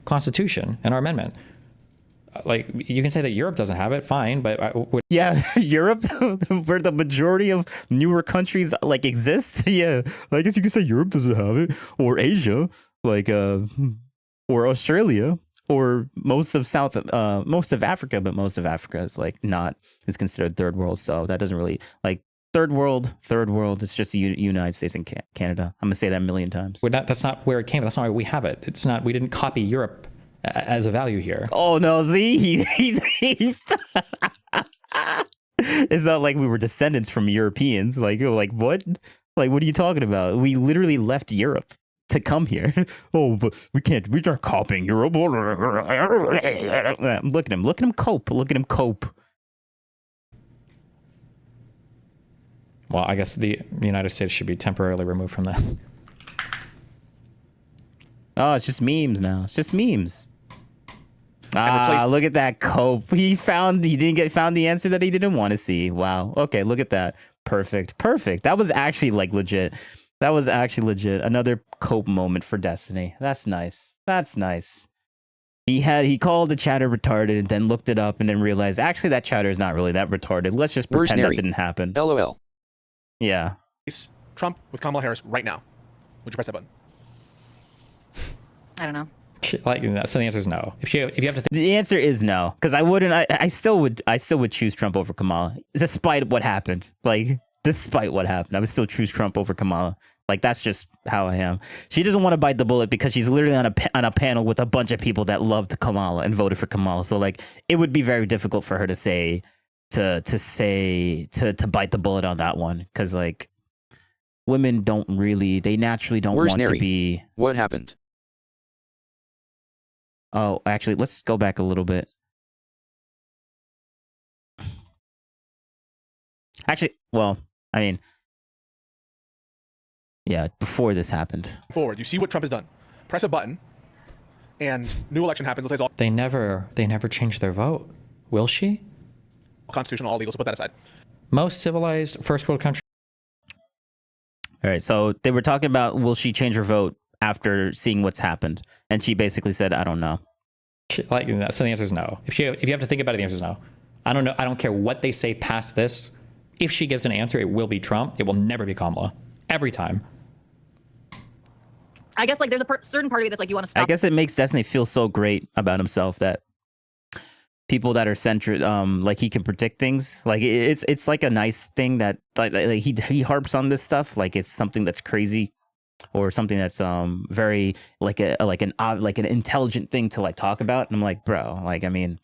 Constitution and our amendment. You can say that Europe doesn't have it, fine, but Europe, where the majority of newer countries exist. Yeah, I guess you could say Europe doesn't have it, or Asia, or Australia, or most of Africa, but most of Africa is considered third world, so that doesn't really third world. It's just the United States and Canada. I'm gonna say that a million times. That's not where it came. That's not why we have it. It's not. We didn't copy Europe as a value here. Oh no, see, he's it's not like we were descendants from Europeans. What? What are you talking about? We literally left Europe to come here. Oh, but we can't. We aren't copying Europe. Look at him. Look at him cope. Well, I guess the United States should be temporarily removed from this. Oh, it's just memes now. It's just memes. Look at that cope. He found the answer that he didn't want to see. Wow. Okay, look at that. Perfect. That was actually legit. Another cope moment for Destiny. That's nice. He called the chatter retarded and then looked it up and then realized actually that chatter is not really that retarded. Let's just pretend that didn't happen. LOL. Yeah. Trump with Kamala Harris right now. Would you press that button? I don't know. Like, so the answer is no. If you have to the answer is no, because I wouldn't. I still would choose Trump over Kamala, despite what happened. Like, despite what happened, I would still choose Trump over Kamala. Like, that's just how I am. She doesn't want to bite the bullet because she's literally on a panel with a bunch of people that loved Kamala and voted for Kamala. So like, it would be very difficult for her to bite the bullet on that one, because like, women they naturally don't want to be. What happened? Oh, actually, let's go back a little bit. Actually, well, I mean, yeah, before this happened. Forward, you see what Trump has done. Press a button, and new election happens. Let's say it's all they never changed their vote. Will she? Constitutional, all legal. So put that aside. Most civilized first world country. All right, so they were talking about will she change her vote after seeing what's happened, and she basically said, "I don't know." Like, so the answer is no. If you have to think about it, the answer is no. I don't know. I don't care what they say past this. If she gives an answer, it will be Trump. It will never be Kamala. Every time. I guess like there's a certain part of you that's like you want to stop. I guess it makes Destiny feel so great about himself that people that are centered, like he can predict things. Like it's like a nice thing that like he harps on this stuff. Like it's something that's crazy, or something that's very like an intelligent thing to like talk about. And I'm like, bro, like, I mean,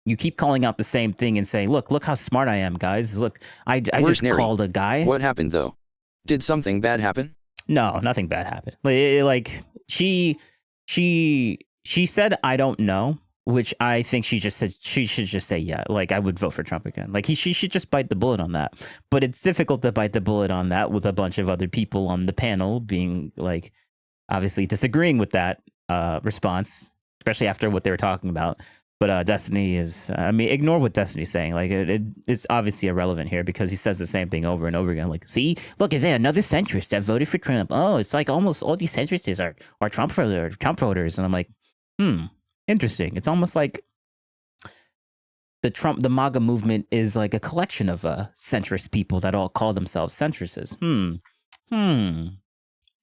you keep calling out the same thing and saying, look how smart I am, guys. Look, I just called a guy. What happened though? Did something bad happen? No, nothing bad happened. Like she said, I don't know, which I think she should just say, yeah, like I would vote for Trump again. Like she should just bite the bullet on that. But it's difficult to bite the bullet on that with a bunch of other people on the panel being like, obviously disagreeing with that response, especially after what they were talking about. But Destiny is, I mean, ignore what Destiny's saying. Like, it's obviously irrelevant here because he says the same thing over and over again. Like, see, look, is there another centrist that voted for Trump? Oh, it's like almost all these centrists are Trump voters. And I'm like, interesting. It's almost like the MAGA movement is like a collection of centrist people that all call themselves centrists.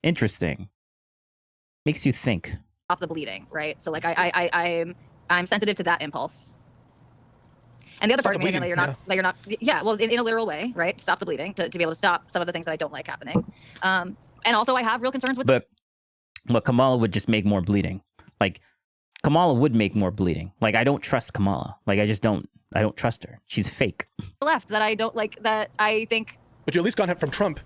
Interesting. Makes you think. Stop the bleeding, right? So like I'm sensitive to that impulse. And the other part of me, again, well, in a literal way, right? Stop the bleeding, to be able to stop some of the things that I don't like happening. And also I have real concerns with. But Kamala would just make more bleeding. Like, Kamala would make more bleeding. Like, I don't trust Kamala. Like, I don't trust her. She's fake. Left that I don't like, that I think. But you at least gone from Trump,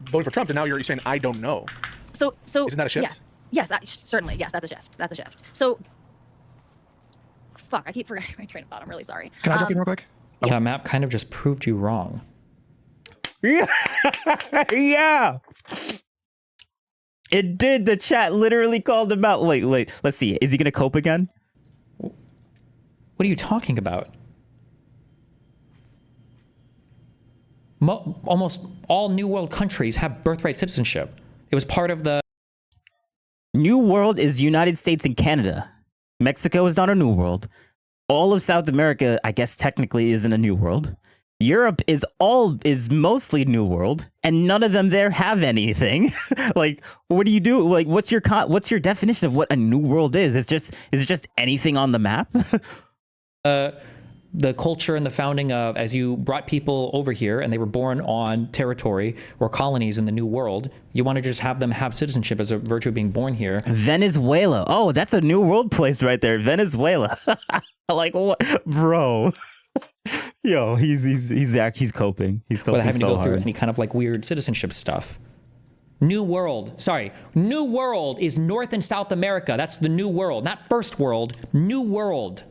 voting for Trump, and now you're saying I don't know. So isn't that a shift? Yes, certainly. Yes, that's a shift. So. Fuck, I keep forgetting my train of thought. I'm really sorry. Can I jump in real quick? Yeah, map kind of just proved you wrong. Yeah. It did. The chat literally called him out. Wait. Let's see. Is he going to cope again? What are you talking about? Almost all New World countries have birthright citizenship. It was part of the... New World is United States and Canada. Mexico is not a new world. All of South America, I guess, technically isn't a new world. Europe is mostly new world, and none of them there have anything. Like, what do you do? Like, what's your definition of what a new world is? Is it just anything on the map? The culture and the founding of, as you brought people over here and they were born on territory or colonies in the new world, you want to just have them have citizenship as a virtue of being born here. Venezuela. Oh, that's a new world place right there. Venezuela. Like, what, bro? Yo, he's coping. He's coping. Without having so to go hard. through any kind of like weird citizenship stuff. New World. Sorry. New World is North and South America. That's the New World, not First World. New World.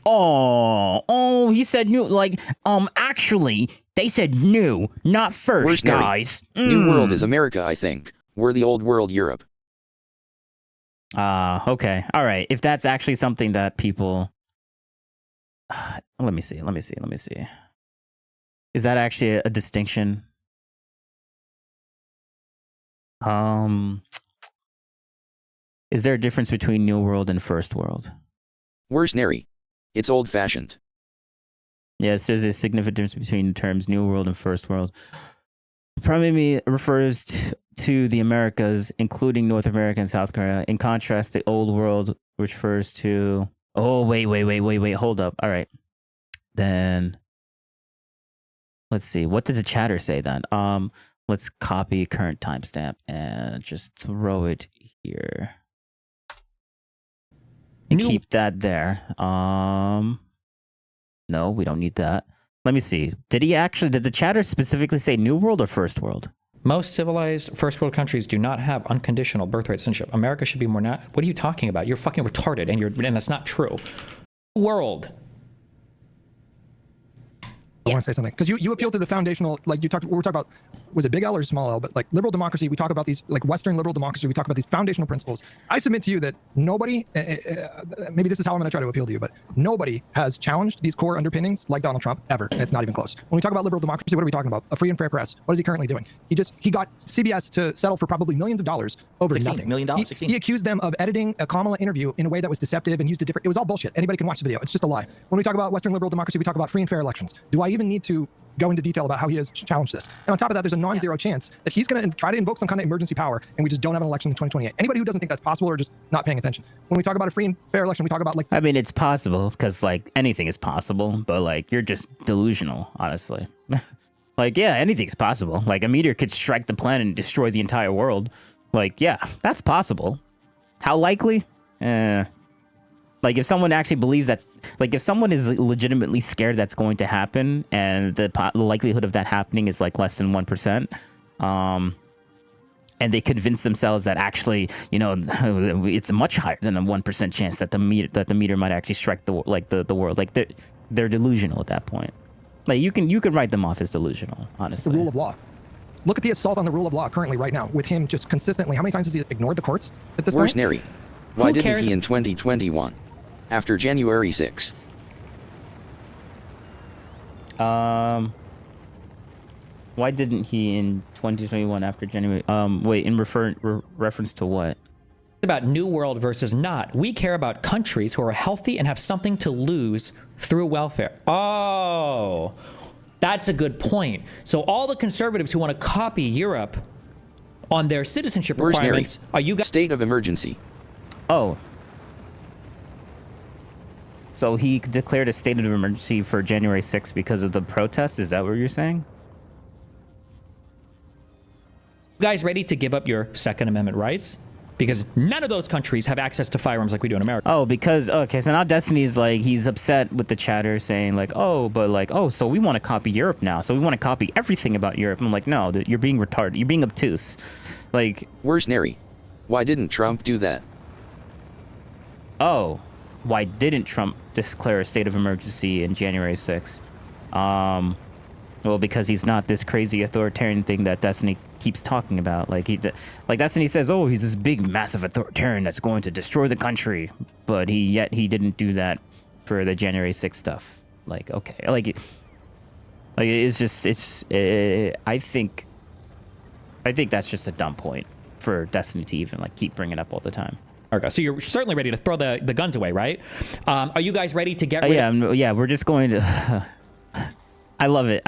Oh, he said new. Like, actually, they said new, not first, guys. New World is America, I think. We're the old world, Europe. Okay. All right. If that's actually something that people... Let me see. Is that actually a distinction? Is there a difference between New World and First World? Where's Nary? It's old-fashioned. Yes, there's a significant difference between the terms New World and First World. Probably refers to the Americas, including North America and South Korea. In contrast, the old world refers to... Oh, wait, hold up. All right. Then let's see. What did the chatter say then? Let's copy current timestamp and just throw it here. And keep that there. No, we don't need that. Let me see. Did the chatter specifically say New World or First World? Most civilized first world countries do not have unconditional birthright citizenship. America should be more what are you talking about? You're fucking retarded, and that's not true. World. I want to say something because you appeal to the foundational, like we're talking about, was it big L or small L? But like liberal democracy, we talk about these, like Western liberal democracy, we talk about these foundational principles. I submit to you that nobody, maybe this is how I'm going to try to appeal to you, but nobody has challenged these core underpinnings like Donald Trump ever, and it's not even close. When we talk about liberal democracy, what are we talking about? A free and fair press. What is he currently doing? He got CBS to settle for probably millions of dollars over nothing. $16 million. He accused them of editing a Kamala interview in a way that was deceptive and used a different. It was all bullshit. Anybody can watch the video. It's just a lie. When we talk about Western liberal democracy, we talk about free and fair elections. Do I even need to go into detail about how he has challenged this? And on top of that, there's a non-zero chance that he's going to try to invoke some kind of emergency power, and we just don't have an election in 2028. Anybody who doesn't think that's possible or just not paying attention. When we talk about a free and fair election, we talk about like... I mean, it's possible because like anything is possible, but like you're just delusional, honestly. Like, yeah, anything's possible. Like a meteor could strike the planet and destroy the entire world. Like, yeah, that's possible. How likely? Like if someone actually believes that's, like if someone is legitimately scared that's going to happen and the likelihood of that happening is like less than 1%, and they convince themselves that actually, you know, it's much higher than a 1% chance that the meteor might actually strike the world. Like they're delusional at that point. Like you can write them off as delusional, honestly. The rule of law. Look at the assault on the rule of law currently right now with him just consistently. How many times has he ignored the courts at this point? Where's Neri? Why didn't he in 2021? After January 6th. Why didn't he in 2021 after January? Wait, in reference to what? About New World versus not. We care about countries who are healthy and have something to lose through welfare. Oh, that's a good point. So all the conservatives who want to copy Europe on their citizenship requirements, are you guys... State of emergency. Oh. So he declared a state of emergency for January 6th because of the protests? Is that what you're saying? You guys ready to give up your Second Amendment rights? Because none of those countries have access to firearms like we do in America. Oh, because, okay, so now Destiny's like, he's upset with the chatter saying like, oh, but like, oh, so we want to copy Europe now. So we want to copy everything about Europe. I'm like, no, you're being retarded. You're being obtuse. Like... Where's Neri? Why didn't Trump do that? Oh, why didn't Trump declare a state of emergency in January 6th? Well, because he's not this crazy authoritarian thing that Destiny keeps talking about. Like Destiny says, oh, he's this big, massive authoritarian that's going to destroy the country, but he didn't do that for the January 6th stuff. Like, okay, I think that's just a dumb point for Destiny to even like keep bringing up all the time. Okay, so you're certainly ready to throw the guns away, right? Are you guys ready to get rid of... Yeah, we're just going to... I love it.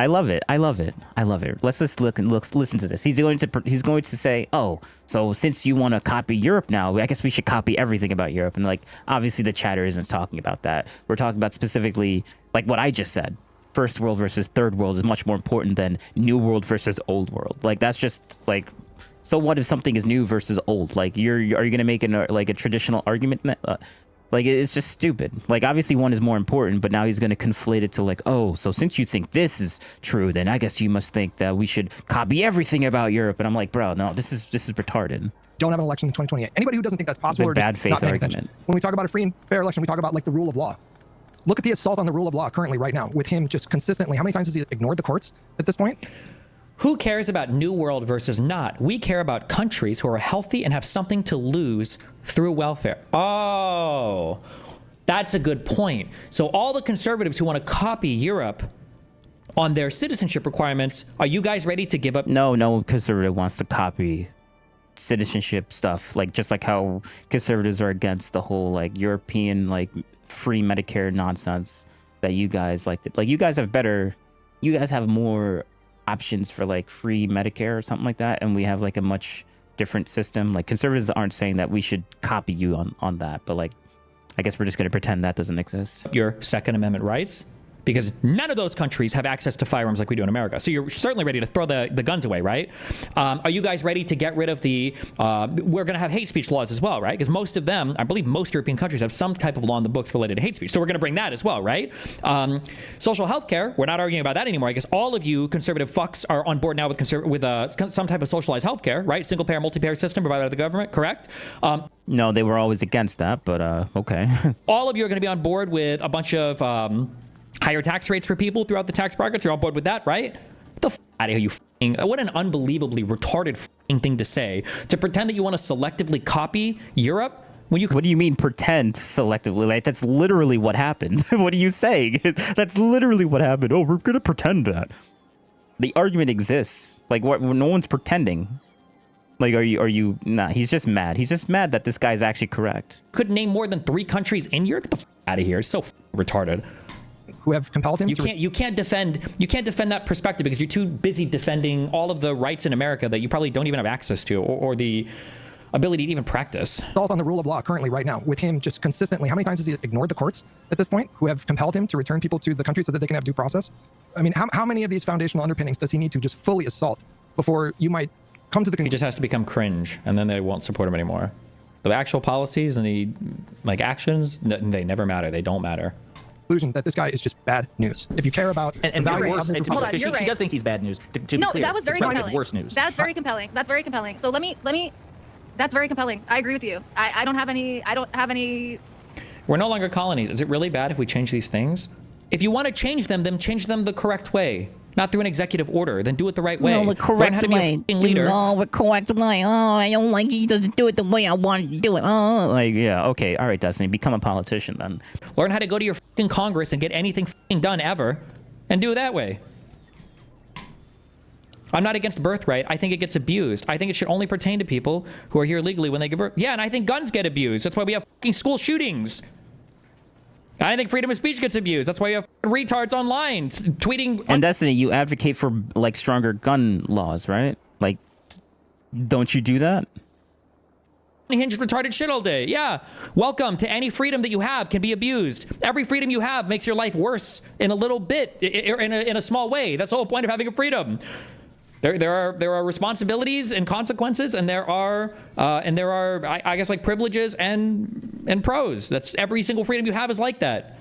Let's just listen to this. He's going to say, oh, so since you want to copy Europe now, I guess we should copy everything about Europe. And like, obviously the chatter isn't talking about that. We're talking about specifically like what I just said. First world versus third world is much more important than new world versus old world. Like, that's just like... So what if something is new versus old? Like, are you going to make a traditional argument in that? Like, it's just stupid. Like, obviously one is more important, but now he's going to conflate it to like, oh, so since you think this is true, then I guess you must think that we should copy everything about Europe. And I'm like, bro, no, this is retarded. Don't have an election in 2028. Anybody who doesn't think that's possible or bad faith argument. When we talk about a free and fair election, we talk about like the rule of law. Look at the assault on the rule of law currently right now with him just consistently. How many times has he ignored the courts at this point? Who cares about New World versus not? We care about countries who are healthy and have something to lose through welfare. Oh, that's a good point. So all the conservatives who want to copy Europe on their citizenship requirements, are you guys ready to give up? No conservative wants to copy citizenship stuff. Like, just like how conservatives are against the whole like European like free Medicare nonsense that you guys like. Like, you guys have more options for like free Medicare or something like that, and we have like a much different system. Like conservatives aren't saying that we should copy you on that, but like I guess we're just going to pretend that doesn't exist. Your Second Amendment rights, because none of those countries have access to firearms like we do in America. So you're certainly ready to throw the guns away, right? Are you guys ready to get rid of the, we're going to have hate speech laws as well, right? Because most of them, I believe most European countries have some type of law in the books related to hate speech. So we're going to bring that as well, right? Social health care, we're not arguing about that anymore. I guess all of you conservative fucks are on board now with some type of socialized health care, right? Single payer, multi-payer system provided by the government, correct? No, they were always against that, but okay. All of you are going to be on board with a bunch of higher tax rates for people throughout the tax brackets. You're on board with that, right? Get the out of here, you what an unbelievably retarded thing to say. To pretend that you want to selectively copy Europe when you... What do you mean pretend selectively? Like, that's literally what happened. What are you saying? That's literally what happened. Oh, we're going to pretend that. The argument exists. Like, what? No one's pretending. Like, are you... Nah, he's just mad. He's just mad that this guy's actually correct. Could name more than 3 countries in Europe? Get the out of here. It's so retarded. Who have compelled him you can't defend that perspective because you're too busy defending all of the rights in America that you probably don't even have access to or the ability to even practice. Assault on the rule of law currently right now with him just consistently. How many times has he ignored the courts at this point who have compelled him to return people to the country so that they can have due process? I mean, how many of these foundational underpinnings does he need to just fully assault before you might come to the conclusion? He just has to become cringe and then they won't support him anymore. The actual policies and the actions, they never matter. They don't matter. Conclusion that this guy is just bad news. If you care about and worse, she does think he's bad news. To no, be clear, that was very compelling. Worse news. That's very compelling. That's very compelling. So let me. That's very compelling. I agree with you. I don't have any. We're no longer colonies. Is it really bad if we change these things? If you want to change them, then change them the correct way. Not through an executive order, then do it the right way. No, the correct Learn how to be way. a fucking leader. No, the correct way. Oh, I don't like he doesn't do it the way I want to do it. Oh, like, yeah, okay, all right, Destiny, become a politician then. Learn how to go to your fucking Congress and get anything fucking done ever, and do it that way. I'm not against birthright. I think it gets abused. I think it should only pertain to people who are here legally when they give birth. Yeah, and I think guns get abused. That's why we have fucking school shootings. I think freedom of speech gets abused. That's why you have retards online tweeting. And Destiny, you advocate for like stronger gun laws, right? Like, don't you do that? Hinged retarded shit all day. Yeah. Welcome to any freedom that you have can be abused. Every freedom you have makes your life worse in a little bit, in a small way. That's the whole point of having a freedom. There are responsibilities and consequences, and there are I guess like privileges and pros. That's every single freedom you have is like that.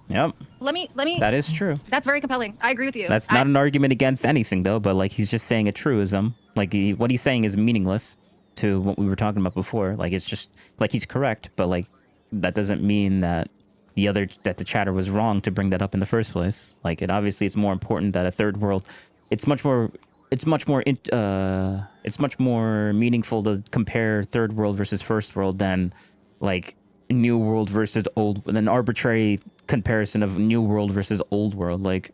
Yep. Let me. That is true. That's very compelling. I agree with you. That's not an argument against anything though, but like he's just saying a truism. Like what he's saying is meaningless to what we were talking about before. Like it's just like he's correct, but like that doesn't mean that the chatter was wrong to bring that up in the first place. Like it's more important that a third world. It's much more meaningful to compare third world versus first world than like new world versus old, an arbitrary comparison of new world versus old world. Like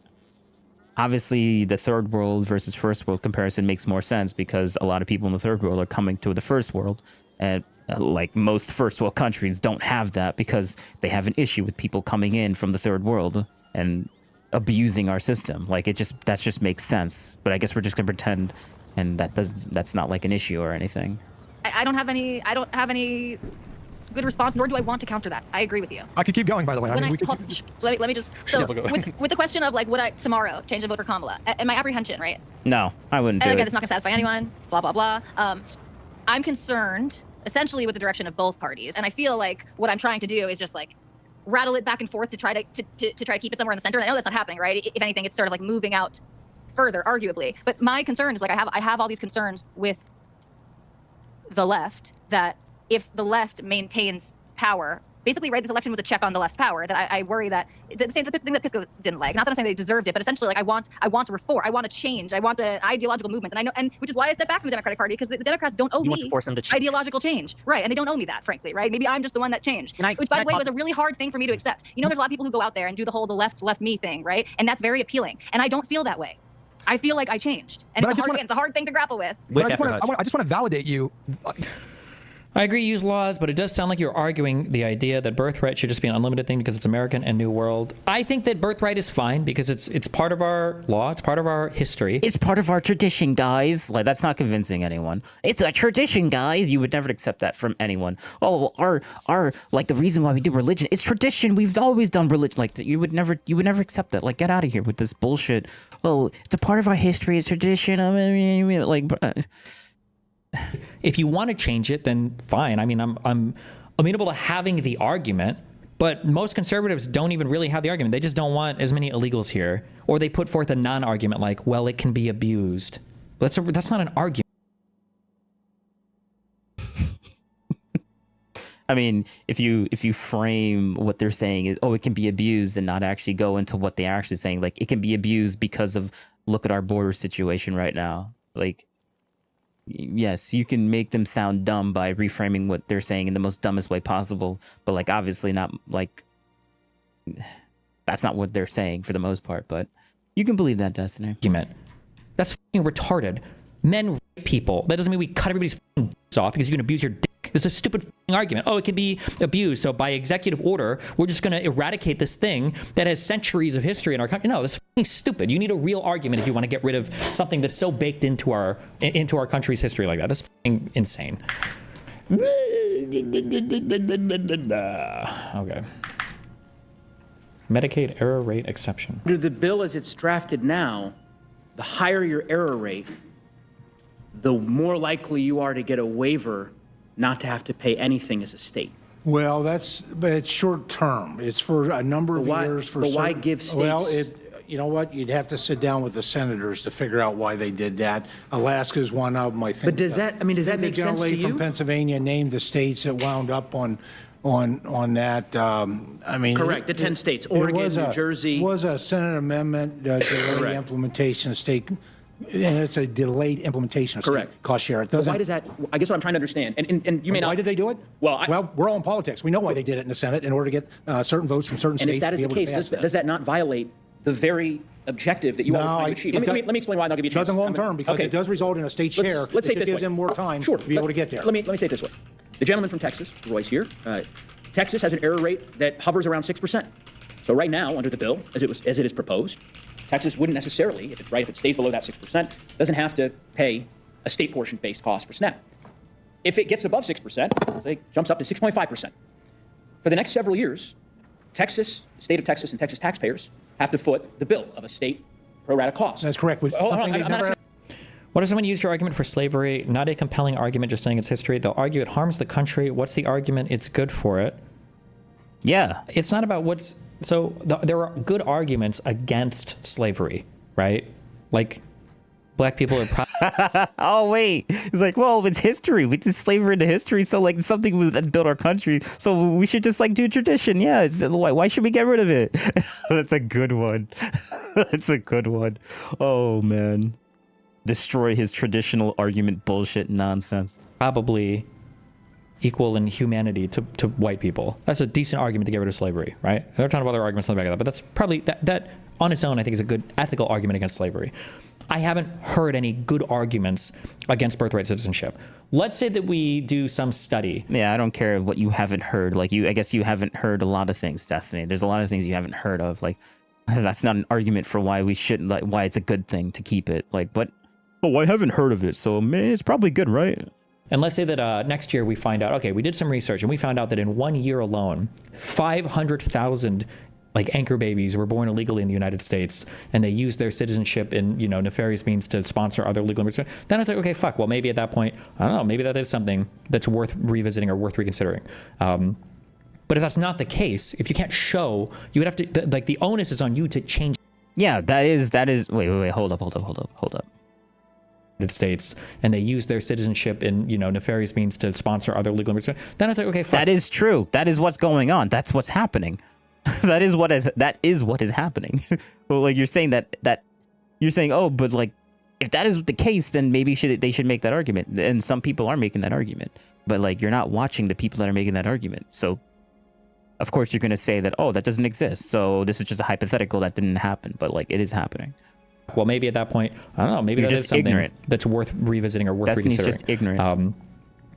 obviously the third world versus first world comparison makes more sense because a lot of people in the third world are coming to the first world, and like most first world countries don't have that because they have an issue with people coming in from the third world and abusing our system. Like that just makes sense. But I guess we're just gonna pretend, and that's not like an issue or anything. I don't have any good response, nor do I want to counter that. I agree with you. I could keep going, by the way. Let me just. So with the question of like, would I tomorrow change and vote for Kamala? And my apprehension, right? No, I wouldn't. And again, it's not gonna satisfy anyone. Blah blah blah. I'm concerned essentially with the direction of both parties, and I feel like what I'm trying to do is just like rattle it back and forth to try to keep it somewhere in the center. And I know that's not happening, right? If anything, it's sort of like moving out further, arguably. But my concern is like I have all these concerns with the left that if the left maintains power, basically, right, this election was a check on the left's power, that I worry that the same thing that Pisco didn't like. Not that I'm saying they deserved it, but essentially, like I want reform, I want to change, I want an ideological movement, and I know, and which is why I stepped back from the Democratic Party, because the Democrats don't owe me ideological change, right? And they don't owe me that, frankly, right? Maybe I'm just the one that changed, which, by the way, was a really hard thing for me to accept. You know, there's a lot of people who go out there and do the whole the left me thing, right? And that's very appealing, and I don't feel that way. I feel like I changed, and it's a hard thing to grapple with. But I just want to validate you. I agree, use laws, but it does sound like you're arguing the idea that birthright should just be an unlimited thing because it's American and New World. I think that birthright is fine because it's part of our law, it's part of our history. It's part of our tradition, guys. Like, that's not convincing anyone. It's a tradition, guys. You would never accept that from anyone. Oh, our like the reason why we do religion, it's tradition. We've always done religion. Like, you would never accept that. Like, get out of here with this bullshit. Oh, it's a part of our history, it's tradition. I mean, like. If you want to change it, then fine. I mean, I'm amenable to having the argument, but most conservatives don't even really have the argument. They just don't want as many illegals here, or they put forth a non-argument like, well, it can be abused. That's not an argument. I mean, if you frame what they're saying is, oh, it can be abused, and not actually go into what they're actually saying, like, it can be abused because of, look at our border situation right now. Like, yes, you can make them sound dumb by reframing what they're saying in the most dumbest way possible, but like, obviously not, like, that's not what they're saying for the most part, but you can believe that, Destiny. Argument. That's fucking retarded. Men rape people. That doesn't mean we cut everybody's fucking dicks off because you can abuse your dick. This is a stupid fucking argument. Oh, it can be abused, so by executive order, we're just going to eradicate this thing that has centuries of history in our country. No, this is fucking stupid. You need a real argument if you want to get rid of something that's so baked into our country's history like that. That's fucking insane. Okay. Medicaid error rate exception. Under the bill as it's drafted now, the higher your error rate, the more likely you are to get a waiver not to have to pay anything as a state. Well, but it's short term. It's for a number of years. But why give states? Well, you know what? You'd have to sit down with the senators to figure out why they did that. Alaska's one of them, I think. But does that make sense to you? The gentlelady from Pennsylvania named the states that wound up on that. I mean, correct. The 10 states: Oregon, New Jersey. It was a Senate amendment delay implementation of state. And it's a delayed implementation of state cost share. It doesn't. Why does that? I guess what I'm trying to understand, and you may not. Why did they do it? Well, we're all in politics. We know why they did it in the Senate in order to get certain votes from certain states. And if that is the case, does that not violate the very objective that you are trying to achieve? Let me explain why, and I'll give you a chance. It doesn't long term because it does result in a state share. Let's say it this way. Gives them more time to be able to get there. Let me say it this way. The gentleman from Texas, Royce here, Texas has an error rate that hovers around 6%. So right now, under the bill, as it is proposed, Texas wouldn't necessarily, if it stays below that 6%, doesn't have to pay a state portion-based cost for SNAP. If it gets above 6%, say jumps up to 6.5%. For the next several years, Texas, the state of Texas, and Texas taxpayers have to foot the bill of a state pro rata cost. That's correct. What if someone used your argument for slavery? Not a compelling argument, just saying it's history. They'll argue it harms the country. What's the argument? It's good for it. Yeah. It's not about what's... So there are good arguments against slavery, right? Like, black people are... Oh, wait. It's like, well, it's history. We did slavery into history, so, like, it's something that built our country. So we should just, like, do tradition. Yeah. Why should we get rid of it? That's a good one. That's a good one. Oh, man. Destroy his traditional argument bullshit nonsense. Probably equal in humanity to white people. That's a decent argument to get rid of slavery, right? There are a ton of other arguments on the back of that, but that's probably, that on its own, I think is a good ethical argument against slavery. I haven't heard any good arguments against birthright citizenship. Let's say that we do some study. Yeah, I don't care what you haven't heard. Like, I guess you haven't heard a lot of things, Destiny. There's a lot of things you haven't heard of. Like, that's not an argument for why we shouldn't, like, why it's a good thing to keep it. Like, but I haven't heard of it, so it's probably good, right? And let's say that next year we find out, okay, we did some research and we found out that in 1 year alone, 500,000 like anchor babies were born illegally in the United States, and they used their citizenship in, nefarious means to sponsor other legal immigrants. Then it's like, okay, fuck. Well, maybe at that point, I don't know, maybe that is something that's worth revisiting or worth reconsidering. But if that's not the case, if you can't show, you would have to, the onus is on you to change. Yeah, that is, wait, hold up. States, and they use their citizenship in, nefarious means to sponsor other legal immigrants. Then it's like, okay, fuck. That is true. That is what's going on. That's what's happening. that is what is happening. Well, like you're saying you're saying, oh, but like if that is the case, then maybe they should make that argument. And some people are making that argument, but like you're not watching the people that are making that argument. So of course you're going to say that, oh, that doesn't exist. So this is just a hypothetical that didn't happen, but like it is happening. Well, maybe at that point, I don't know, maybe that is something that's worth revisiting or worth reconsidering. Just ignorant.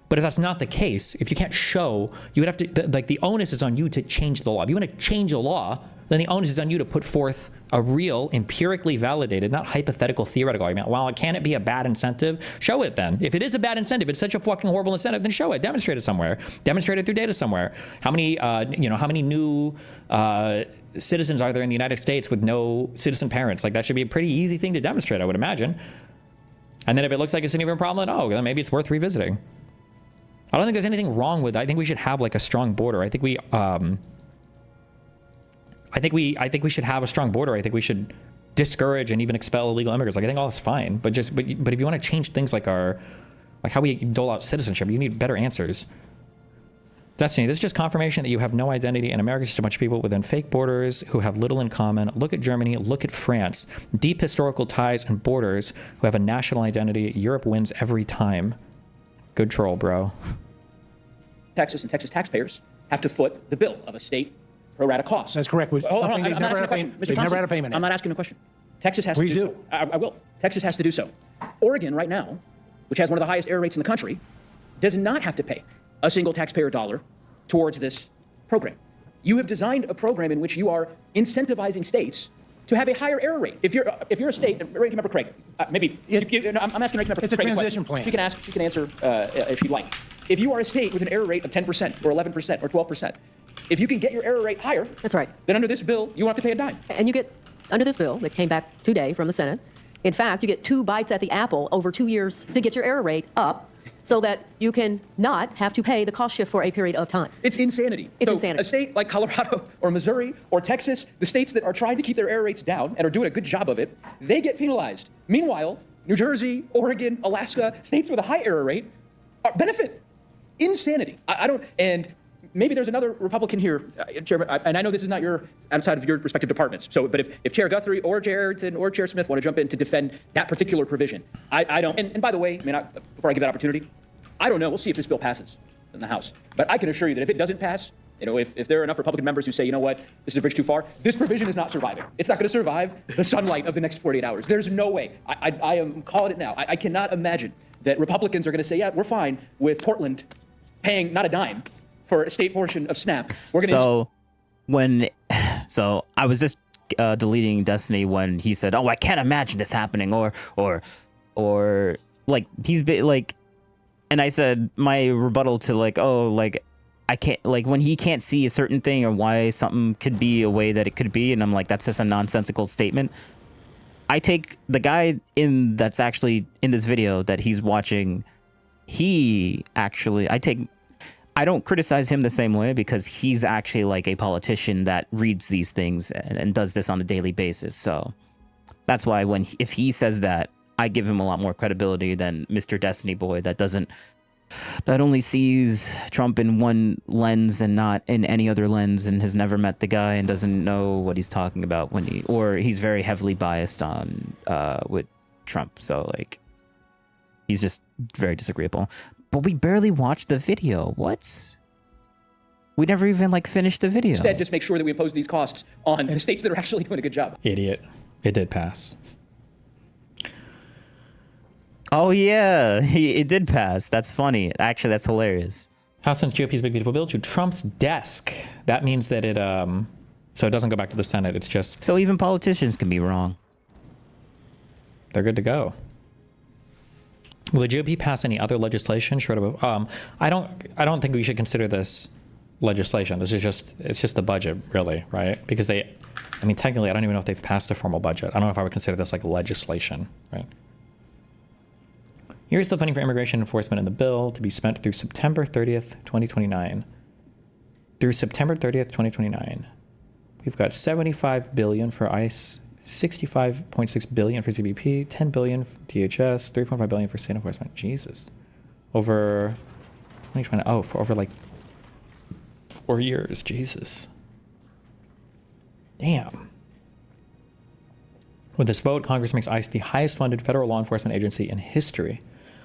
But if that's not the case, if you can't show, you would have to, like, the onus is on you to change the law. If you want to change a law, then the onus is on you to put forth a real, empirically validated, not hypothetical, theoretical argument. Well, can it be a bad incentive? Show it then. If it is a bad incentive, it's such a fucking horrible incentive, then show it. Demonstrate it somewhere. Demonstrate it through data somewhere. How many, how many new citizens are there in the United States with no citizen parents? Like, that should be a pretty easy thing to demonstrate, I would imagine. And then if it looks like it's an even problem, then maybe it's worth revisiting. I don't think there's anything wrong with it. I think we should have like a strong border. I think we should have a strong border. I think we should discourage and even expel illegal immigrants. Like, I think all that's fine. But if you want to change things like how we dole out citizenship, you need better answers. Destiny, this is just confirmation that you have no identity, and America's just a bunch of people within fake borders who have little in common. Look at Germany, look at France. Deep historical ties and borders who have a national identity. Europe wins every time. Good troll, bro. Texas and Texas taxpayers have to foot the bill of a state pro rata cost. That's correct. Hold on, I'm not asking a question. They've never had a payment. I'm not asking a question. Texas has to do so. I will. Texas has to do so. Oregon right now, which has one of the highest error rates in the country, does not have to pay a single taxpayer dollar towards this program. You have designed a program in which you are incentivizing states to have a higher error rate. If you're a state, Ranking Member Craig, I'm asking Ranking Member Craig. It's a transition plan. She can answer if she'd like. If you are a state with an error rate of 10% or 11% or 12%, if you can get your error rate higher, that's right. Then under this bill, you won't have to pay a dime. And you get, under this bill that came back today from the Senate, in fact, you get 2 bites at the apple over 2 years to get your error rate up so that you can not have to pay the cost shift for a period of time. It's insanity. It's insanity. A state like Colorado or Missouri or Texas, the states that are trying to keep their error rates down and are doing a good job of it, they get penalized. Meanwhile, New Jersey, Oregon, Alaska, states with a high error rate benefit. Insanity. I don't, and maybe there's another Republican here, Chairman, and I know this is not outside of your respective departments. So, but if Chair Guthrie or Chair Ayrton or Chair Smith want to jump in to defend that particular provision, I don't. And by the way, before I give that opportunity, I don't know. We'll see if this bill passes in the House. But I can assure you that if it doesn't pass, if there are enough Republican members who say, you know what, this is a bridge too far, this provision is not surviving. It's not going to survive the sunlight of the next 48 hours. There's no way. I am calling it now. I cannot imagine that Republicans are going to say, yeah, we're fine with Portland paying not a dime for a state portion of SNAP. We're going So I was just deleting Destiny when he said, "Oh, I can't imagine this happening," or like he's been like, and I said my rebuttal to like, oh, like I can't, like when he can't see a certain thing or why something could be a way that it could be, and I'm like, that's just a nonsensical statement. I take the guy that's actually in this video that he's watching. I don't criticize him the same way because he's actually like a politician that reads these things and does this on a daily basis. So that's why if he says that, I give him a lot more credibility than Mr. Destiny Boy that only sees Trump in one lens and not in any other lens and has never met the guy and doesn't know what he's talking about or he's very heavily biased on with Trump. So like he's just very disagreeable. But we barely watched the video. What? We never even like finished the video. Instead, just make sure that we impose these costs on the states that are actually doing a good job. Idiot. It did pass. Oh yeah, it did pass. That's funny. Actually, that's hilarious. House sends GOP's Big Beautiful Bill to Trump's desk. That means that so it doesn't go back to the Senate. It's just... So even politicians can be wrong. They're good to go. Will the GOP pass any other legislation short of I don't think we should consider this legislation. It's just the budget, really, right? Because technically, I don't even know if they've passed a formal budget. I don't know if I would consider this like legislation, right? Here's the funding for immigration enforcement in the bill to be spent through September 30th, 2029. Through September 30th, 2029, we've got $75 billion for ICE. $65.6 billion for CBP, $10 billion for DHS, $3.5 billion for state enforcement. Jesus. Over 2020, for over like 4 years. Jesus. Damn. With this vote, Congress makes ICE the highest funded federal law enforcement agency in history,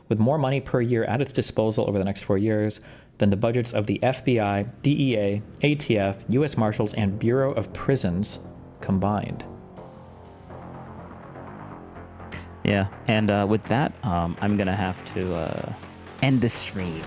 with more money per year at its disposal over the next 4 years than the budgets of the FBI, DEA, ATF, U.S. Marshals, and Bureau of Prisons combined. Yeah, and with that, I'm gonna have to end the stream.